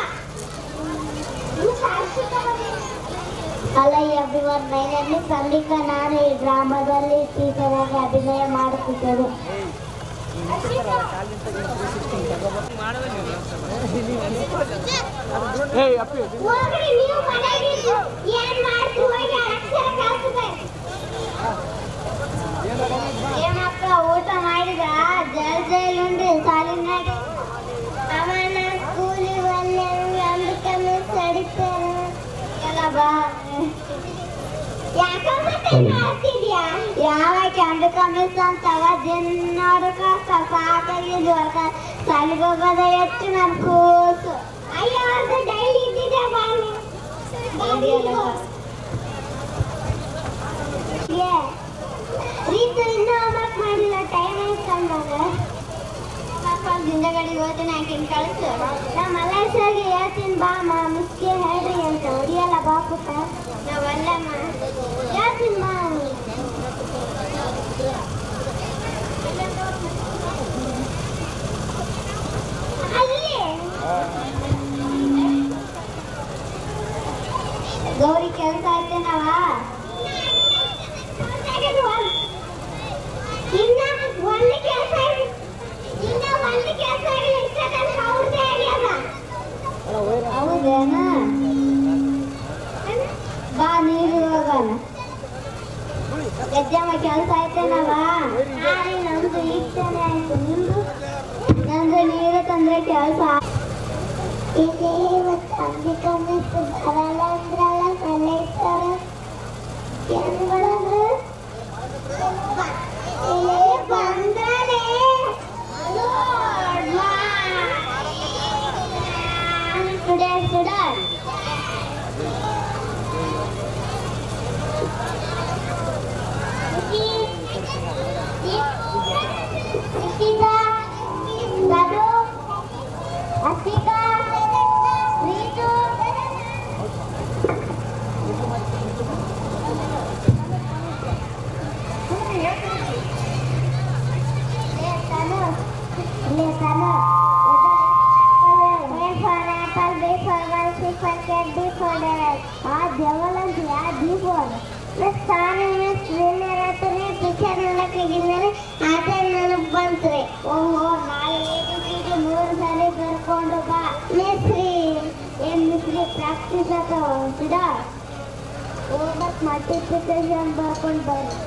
Hello everyone, my name is Sandika. ನಾನು ಈ ಡ್ರಾಮಾದಲ್ಲಿ ಟೀಚರ್ ಆಗಿ ಅಭಿನಯ ಮಾಡುತ್ತಿದ್ದೇನೆ. ಊಟ ಮಾಡಿದ ಜಲ್ ಉಂಡು ಸಾಲಿನಾಗ ಬಾ. ಯಾವ ಕೆಂಡ ಕಮಿಸ್ ಅಂತವ ದಿನಕ್ಕ ಸಾಕಾಗಿದ್ದು ಸಾಲಿಗೆ ಹೋಗೋದ ಹೆಚ್ಚು ನನ್ ಕೂಸು. ಅಯ್ಯೋ ಅದು ಡೈಲಿ ಇದ್ದಿದೆ ಬಾನಿ ರೀತು ಇನ್ನೂ ಹೋಮ್ವರ್ಕ್ ಮಾಡಿಲ್ಲ. ಟೈಮ್ ಐತಂದಾಗ ಜಿಂದಗಡಿಗೆ ಹೋಗ್ತೀನಿ ಆಕಿನ ಕಳಿಸು. ನಾ ಮಲೇಶ್ವರ್ಗೆ ಹೇಳ್ತೀನಿ ಬಾ ಮಿಸ್ಗೆ ಹೇಳ್ರಿ ಅಂತ. ಹೊಡಿಯಲ್ಲ ಬಾ ಪುಟ್ಟ. ನಾವಲ್ಲಮ್ಮ ಹೇಳ್ತೀನಿ ಬಾ. ಅಲ್ಲಿ ಗೌರಿ ಕೆಲಸ ಆಯ್ತೇನವ? ಇನ್ನ ಒಂದು ಕೆಲಸ ಹೌದೇನ? ಬಾ ನೀರು ಹೋಗೋಣ. ಗಜ್ಜಮ್ಮ ಕೆಲಸ ಆಯ್ತೇನವ? ನಮ್ದು ಈಗ್ತಾನೆ ಆಯ್ತು. ನಿಮ್ದು? ನಂದು ನೀರು ತಂದ್ರೆ ಕೆಲಸ. ಅಂಬಿಕಾ ಮಿಸ್ ಬರಲ್ಲ ಅಂದ್ರಲ್ಲ ಕಲೆಕ್ಟರ್ ಏನ್ಗಳಂದ್ರು ಬಂದ್ರೆ ಬಂತ್ರಿ. ಓಹೋ ನಾಳೆ ಮೂರು ಸಾರಿ ಬರ್ಕೊಂಡು ಬಾ. ಮಿಸ್ರಿ ಏನ್ ಮಿಸ್ರಿ ಪ್ರಾಕ್ಟೀಸ್ ಅಥವಾ ಹೋಗ್ಬರ್ಕ್ ಮಲ್ಟಿಪ್ಲಿಕೇಶನ್ ಬರ್ಕೊಂಡು ಬರ್ರಿ.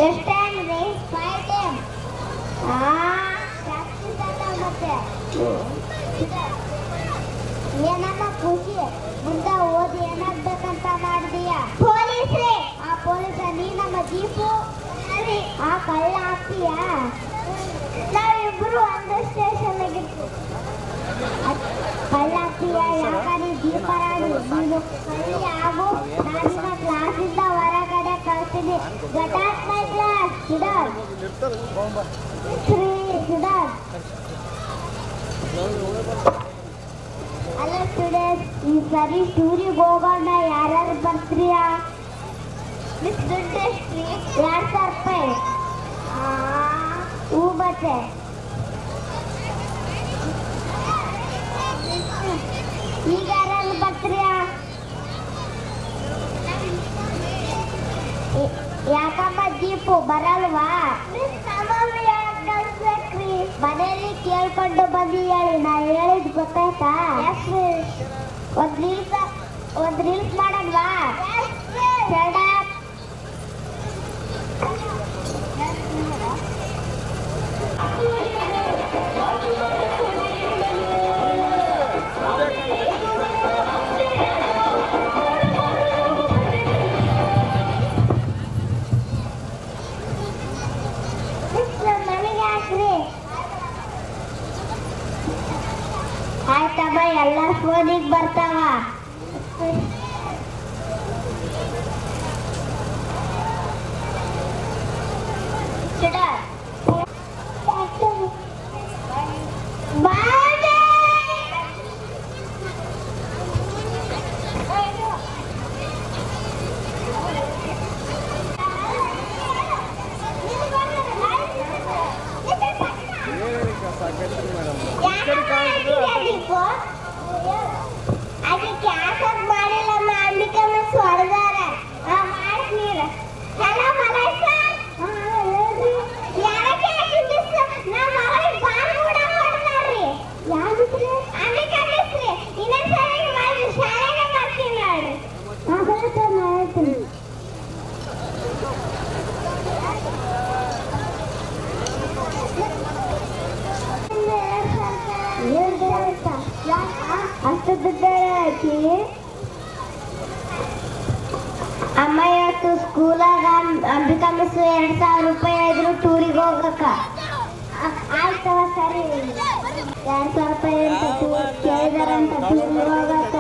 ಎಷ್ಟು ಟೈಮ್ ರೀ? 5 ಟೈಮ್. ಪ್ರಾಕ್ಟೀಸ್ ಅಲ್ಲ ಮತ್ತೆ ಏನಮ್ಮ ಖುಷಿ ಮುಂದೆ ಓದಿ ಏನಾಗ್ಬೇಕಂತ ಮಾಡಿದೀಯ? ಪೊಲೀಸ್ರಿ. ಆ ಪೊಲೀಸ ನೀ ನಮ್ಮ ಜೀಪು ಆ ಕಳ್ಳ ಹಾಕ್ತೀಯ? ನಾವಿಬ್ರು ಒಂದು ಸ್ಟೇಷನ್ ಆಗಿರ್ತೀವಿ. ಕಳ್ಳ ಹಾಕ್ತೀಯ ಯಾಕಂದ್ರೆ ಜೀಪ ರಾಡಿ ನೀನು ಕಳ್ಳಿ ಆಗು. ನಾನಿನ್ನ ಕ್ಲಾಸಿಂದ ಹೊರಗಡೆ ಕಳ್ತೀನಿ. ಗಟಾಟ್ ಮೈ ಕ್ಲಾಸ್ ಸಿಡರ್ ಸಿಡರ್. ಅಲ್ಲ ಸ್ಟೂಡೆಂಟ್ಸ್, ಈ ಸರಿ ಟೂರಿಗೆ ಹೋಗೋಣ. ಯಾರ್ಯಾರು ಬರ್ತೀರಾ? ಮಿಸ್ ದುಡ್ಡು ಎಷ್ಟ್ರಿ? 2,000 ರೂಪಾಯಿ. ಹೂ ಬತ್ತೆ. ಈಗ ಯಾರ್ಯಾರು ಬರ್ತೀರಾ? ಯಾಕಮ್ಮ ಜೀಪು ಬರಲ್ವಾ? ಮನೆಯಲ್ಲಿ ಕೇಳ್ಕೊಂಡು ಬಂದು ಹೇಳಿ. ನಾ ಹೇಳಿದ್ ಗೊತ್ತಾಯ್ತಾ? ಒಂದ್ ರೀಲ್ಸ್ ಮಾಡಲ್ವಾ? ಆಯ್ತಮ್ಮ, ಎಲ್ಲ ಫೋನಿಗೆ ಬರ್ತಾವ. ಅಮ್ಮ ಇವತ್ತು ಸ್ಕೂಲಾಗ ಅಂಬಿಕಾ ಮಿಸ್ 2,000 ರೂಪಾಯಿ ಇದ್ರು ಟೂರಿಗೆ ಹೋಗಕ್ಕ. ಆಯ್ತವ ಸರಿ. 2,000 ರೂಪಾಯಿ ಅಂತ ಟೂರ್ ಕೇಳಿದಾರಂತ ಟೂರಿಗೆ ಹೋಗಕ್ಕ.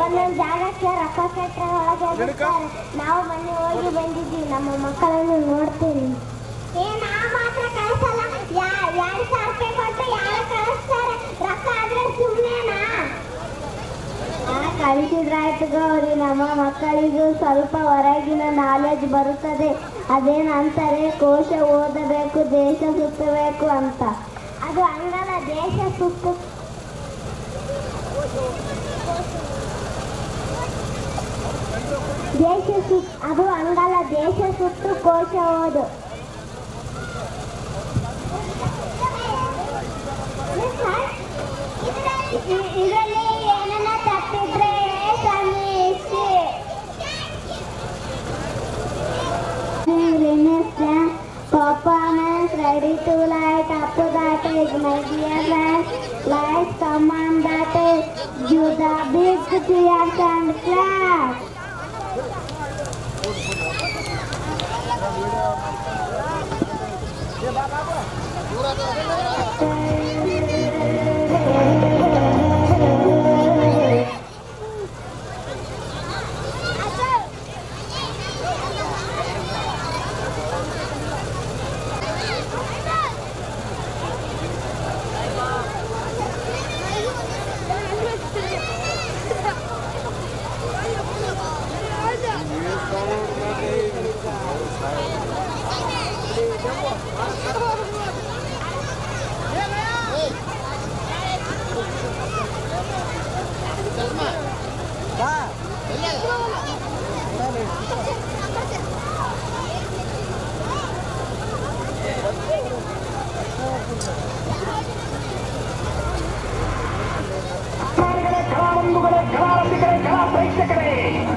ಒಂದೊಂದು ಜಾಗಕ್ಕೆ ರೊಕ್ಕ ಕಟ್ಟರೆ ಒಳಗೆ ಬಿಡ್ತಾರೆ. ನಾವು ಮೊನ್ನೆ ಹೋಗಿ ಬಂದಿದ್ದೀವಿ. ನಮ್ಮ ಮಕ್ಕಳನ್ನು ನೋಡ್ತೀನಿ. ನಾವು ಮಾತ್ರ ಕಳಿಸಲ್ಲ. 2,000 ರೂಪಾಯಿ ಕೊಟ್ಟು ಯಾರು ಕಳಿಸ್ತಾರೆ? ರೊಕ್ಕ ಆದ್ರೆ ಸುಮ್ಮನೆನಾ? ಕಳಿಸಿದ್ರಾಯ್ತು ಗೌರಿ. ನಮ್ಮ ಮಕ್ಕಳಿಗೂ ಸ್ವಲ್ಪ ಹೊರಗಿನ ನಾಲೆಜ್ ಬರುತ್ತದೆ. ಅದೇನಂತಾರೆ, ಕೋಶ ಓದಬೇಕು, ದೇಶ ಸುತ್ತಬೇಕು ಅಂತ. ಅದು ಹಂಗಲ್ಲ, ದೇಶ ಸುತ್ತು ಅದು ಹಂಗಲ್ಲ, ದೇಶ ಸುತ್ತು ಕೋಶ ಓದು. ಇದರಲ್ಲಿ ಏನನ್ನ ತಪ್ಪಿದ್ರೆ ಸಮೀಕ್ಷೆ. Performance ready to light up that is my dear friends. Let's come on that is. Do the big cheers and clap. ಪ್ರೇಕ್ಷಕರೇ,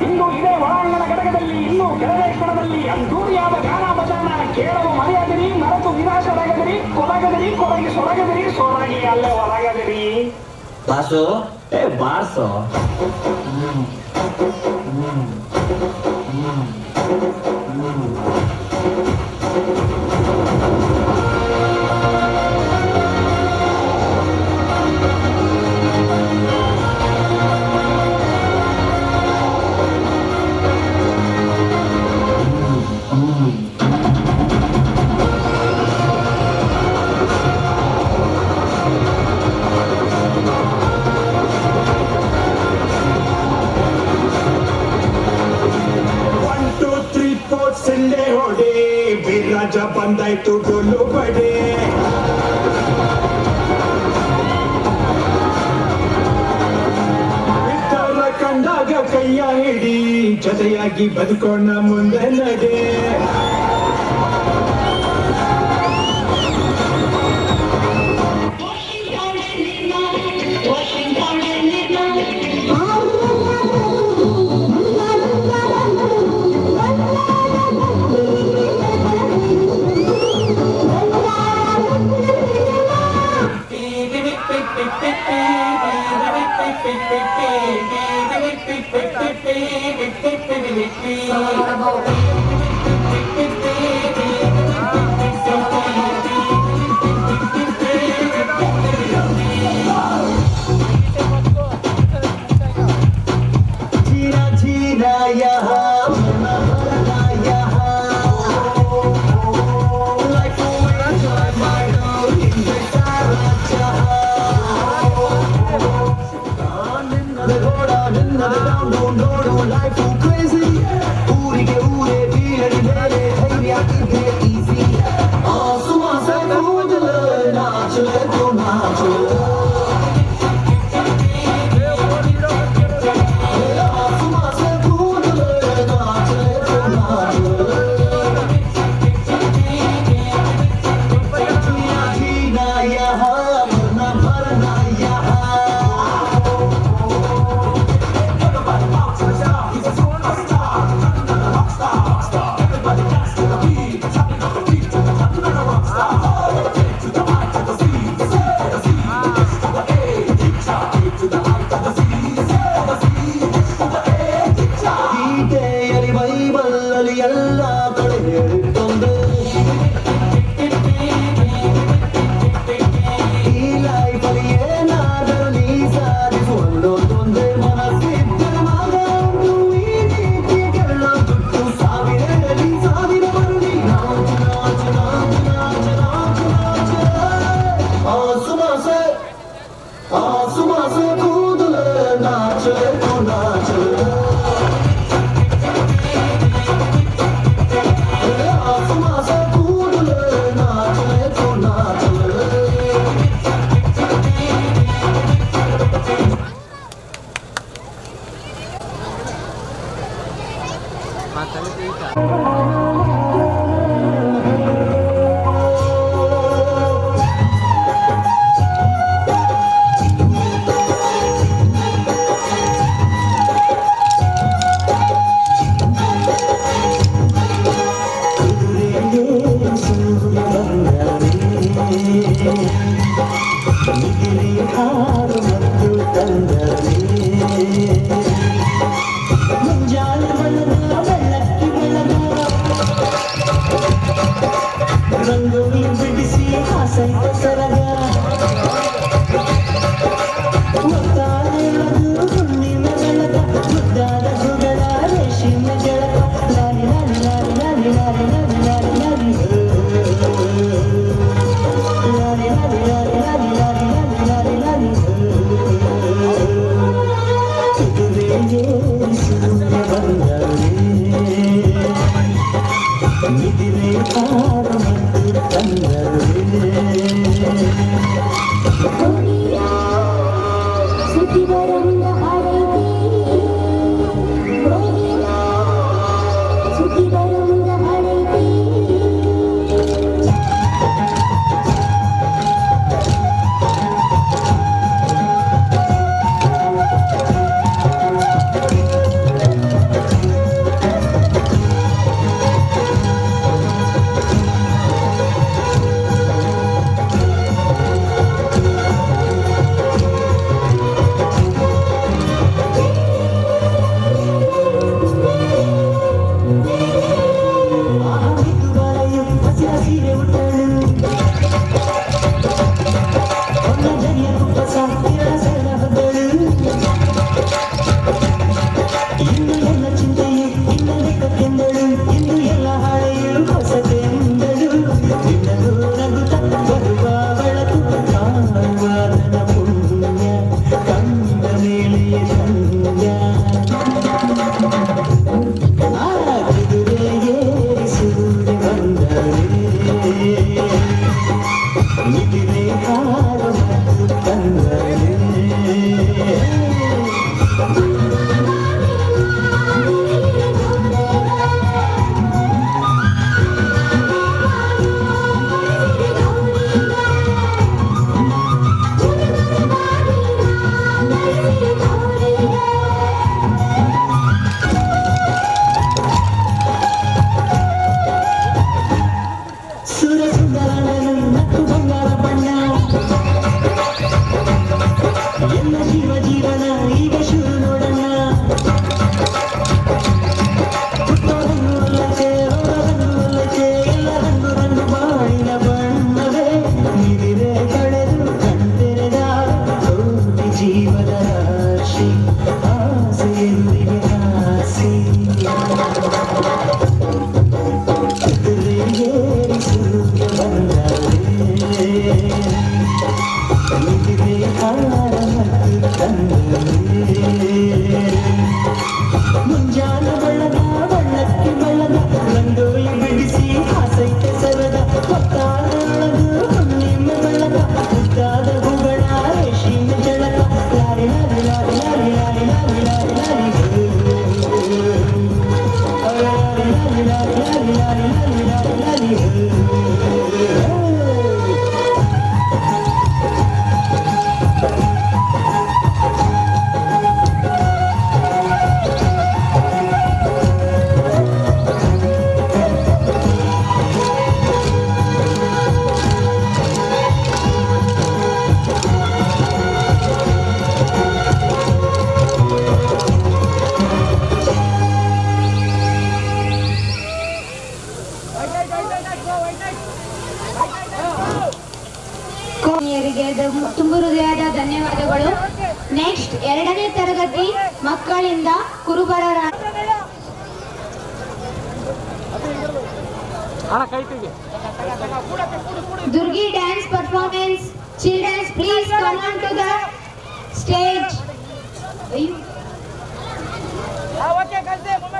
ಇಂದು ಇದೇ ಒಳಾಂಗಣ ಘಟಕದಲ್ಲಿ ಇನ್ನೂ ಕೆಲವೇ ಕ್ಷಣದಲ್ಲಿ ಅದ್ದೂರಿಯಾದ ಗಾನ ಭಜನ ಕೇಳಲು ಮರೆಯದಿರಿ. ಮರೆತು ನಿರಾಶರಾಗದಿರಿ, ಕೊರಗದಿರಿ, ಕೊರಗಿ ಸೊರಗದಿರಿ, ಸೊರಗಿ ಅಲ್ಲೇ ಹೊರಗದಿರಿ. Boss bars. ಸಂಡೆ ಹೊಡೆ ಬಿರಾಜ ಬಂದಾಯ್ತು ಡೊಳ್ಳು ಬಡೆ. ಬಿದ್ದವರ ಕಂಡಾಗ ಕೈಯ ಹಿಡಿ, ಜೊತೆಯಾಗಿ ಬದುಕೋಣ ಮುಂದೆ ನಡೆ. Life crazy, ಊರಿಗೆ ಊರೇ ಹಾಸೈತ ಸರಗ ಒತ್ತಾಳೆಯದು ಹುಣ್ಣಿನ ಬೆಳಗ ಮುದ್ದಾದ ಗುಗಳ ರೇಷಿನ ಜಳಕ ಲಾಲಿ ಲಾಲಿ ಲಾಲಿ ಲಾಲಿ ಲಾಲಿ ಲಾಲಿ ಲಾಲಿ ಲಾಲಿ ಲಾಲಿ ಲಾಲಿ ಲಾಲಿ ಲಾಲಿ ಲಾಲಿ ಲಾಲಿ ಲಾಲಿ ಇದುವೇ ಸೂರ್ಯ ಬಂದವೇ ನಿಧಿರೇ ಪಾರ ಮತ್ತು ತಂದವೇ ಸುತ್ತಿಬರಂಗ ಹಾಡೈತಿ ಸುತ್ತಿಬರಂಗ ಹಾಡೈತಿ ಮುಂಜಾನ ಬಳ್ಳದ ಬಳ್ಳಕ್ಕೆ ಬಳ್ಳದ ರಂಗೋಲಿ ಬಿಡಿಸಿ ಹಾಸೈತೆ ಸರದ ಹೊತ್ತಾಳದು ಹುಣ್ಣಿಮೆ ಬೆಳಗ ಮುದ್ದಾದ ಗುಗಳ ರೇಷಿನ ಜಳಕ ಲಾರಿ ಲಾರಿ ಲಾರಿ ಲಾರಿ ಲಾರಿ ಲಾರಿ ಲಾರಿ ಲಾರಿ ಲಾರಿ ಲಾರಿ ಲಾರಿ ಲಾರಿ ಲಾರಿ ತುಂಬ ಹೃದಯದ ಧನ್ಯವಾದಗಳು. ನೆಕ್ಸ್ಟ್ 2ನೇ ತರಗತಿ ಮಕ್ಕಳಿಂದ ಕುರುಬರರ ದುರ್ಗಿ dance performance. Children's please come on to the stage.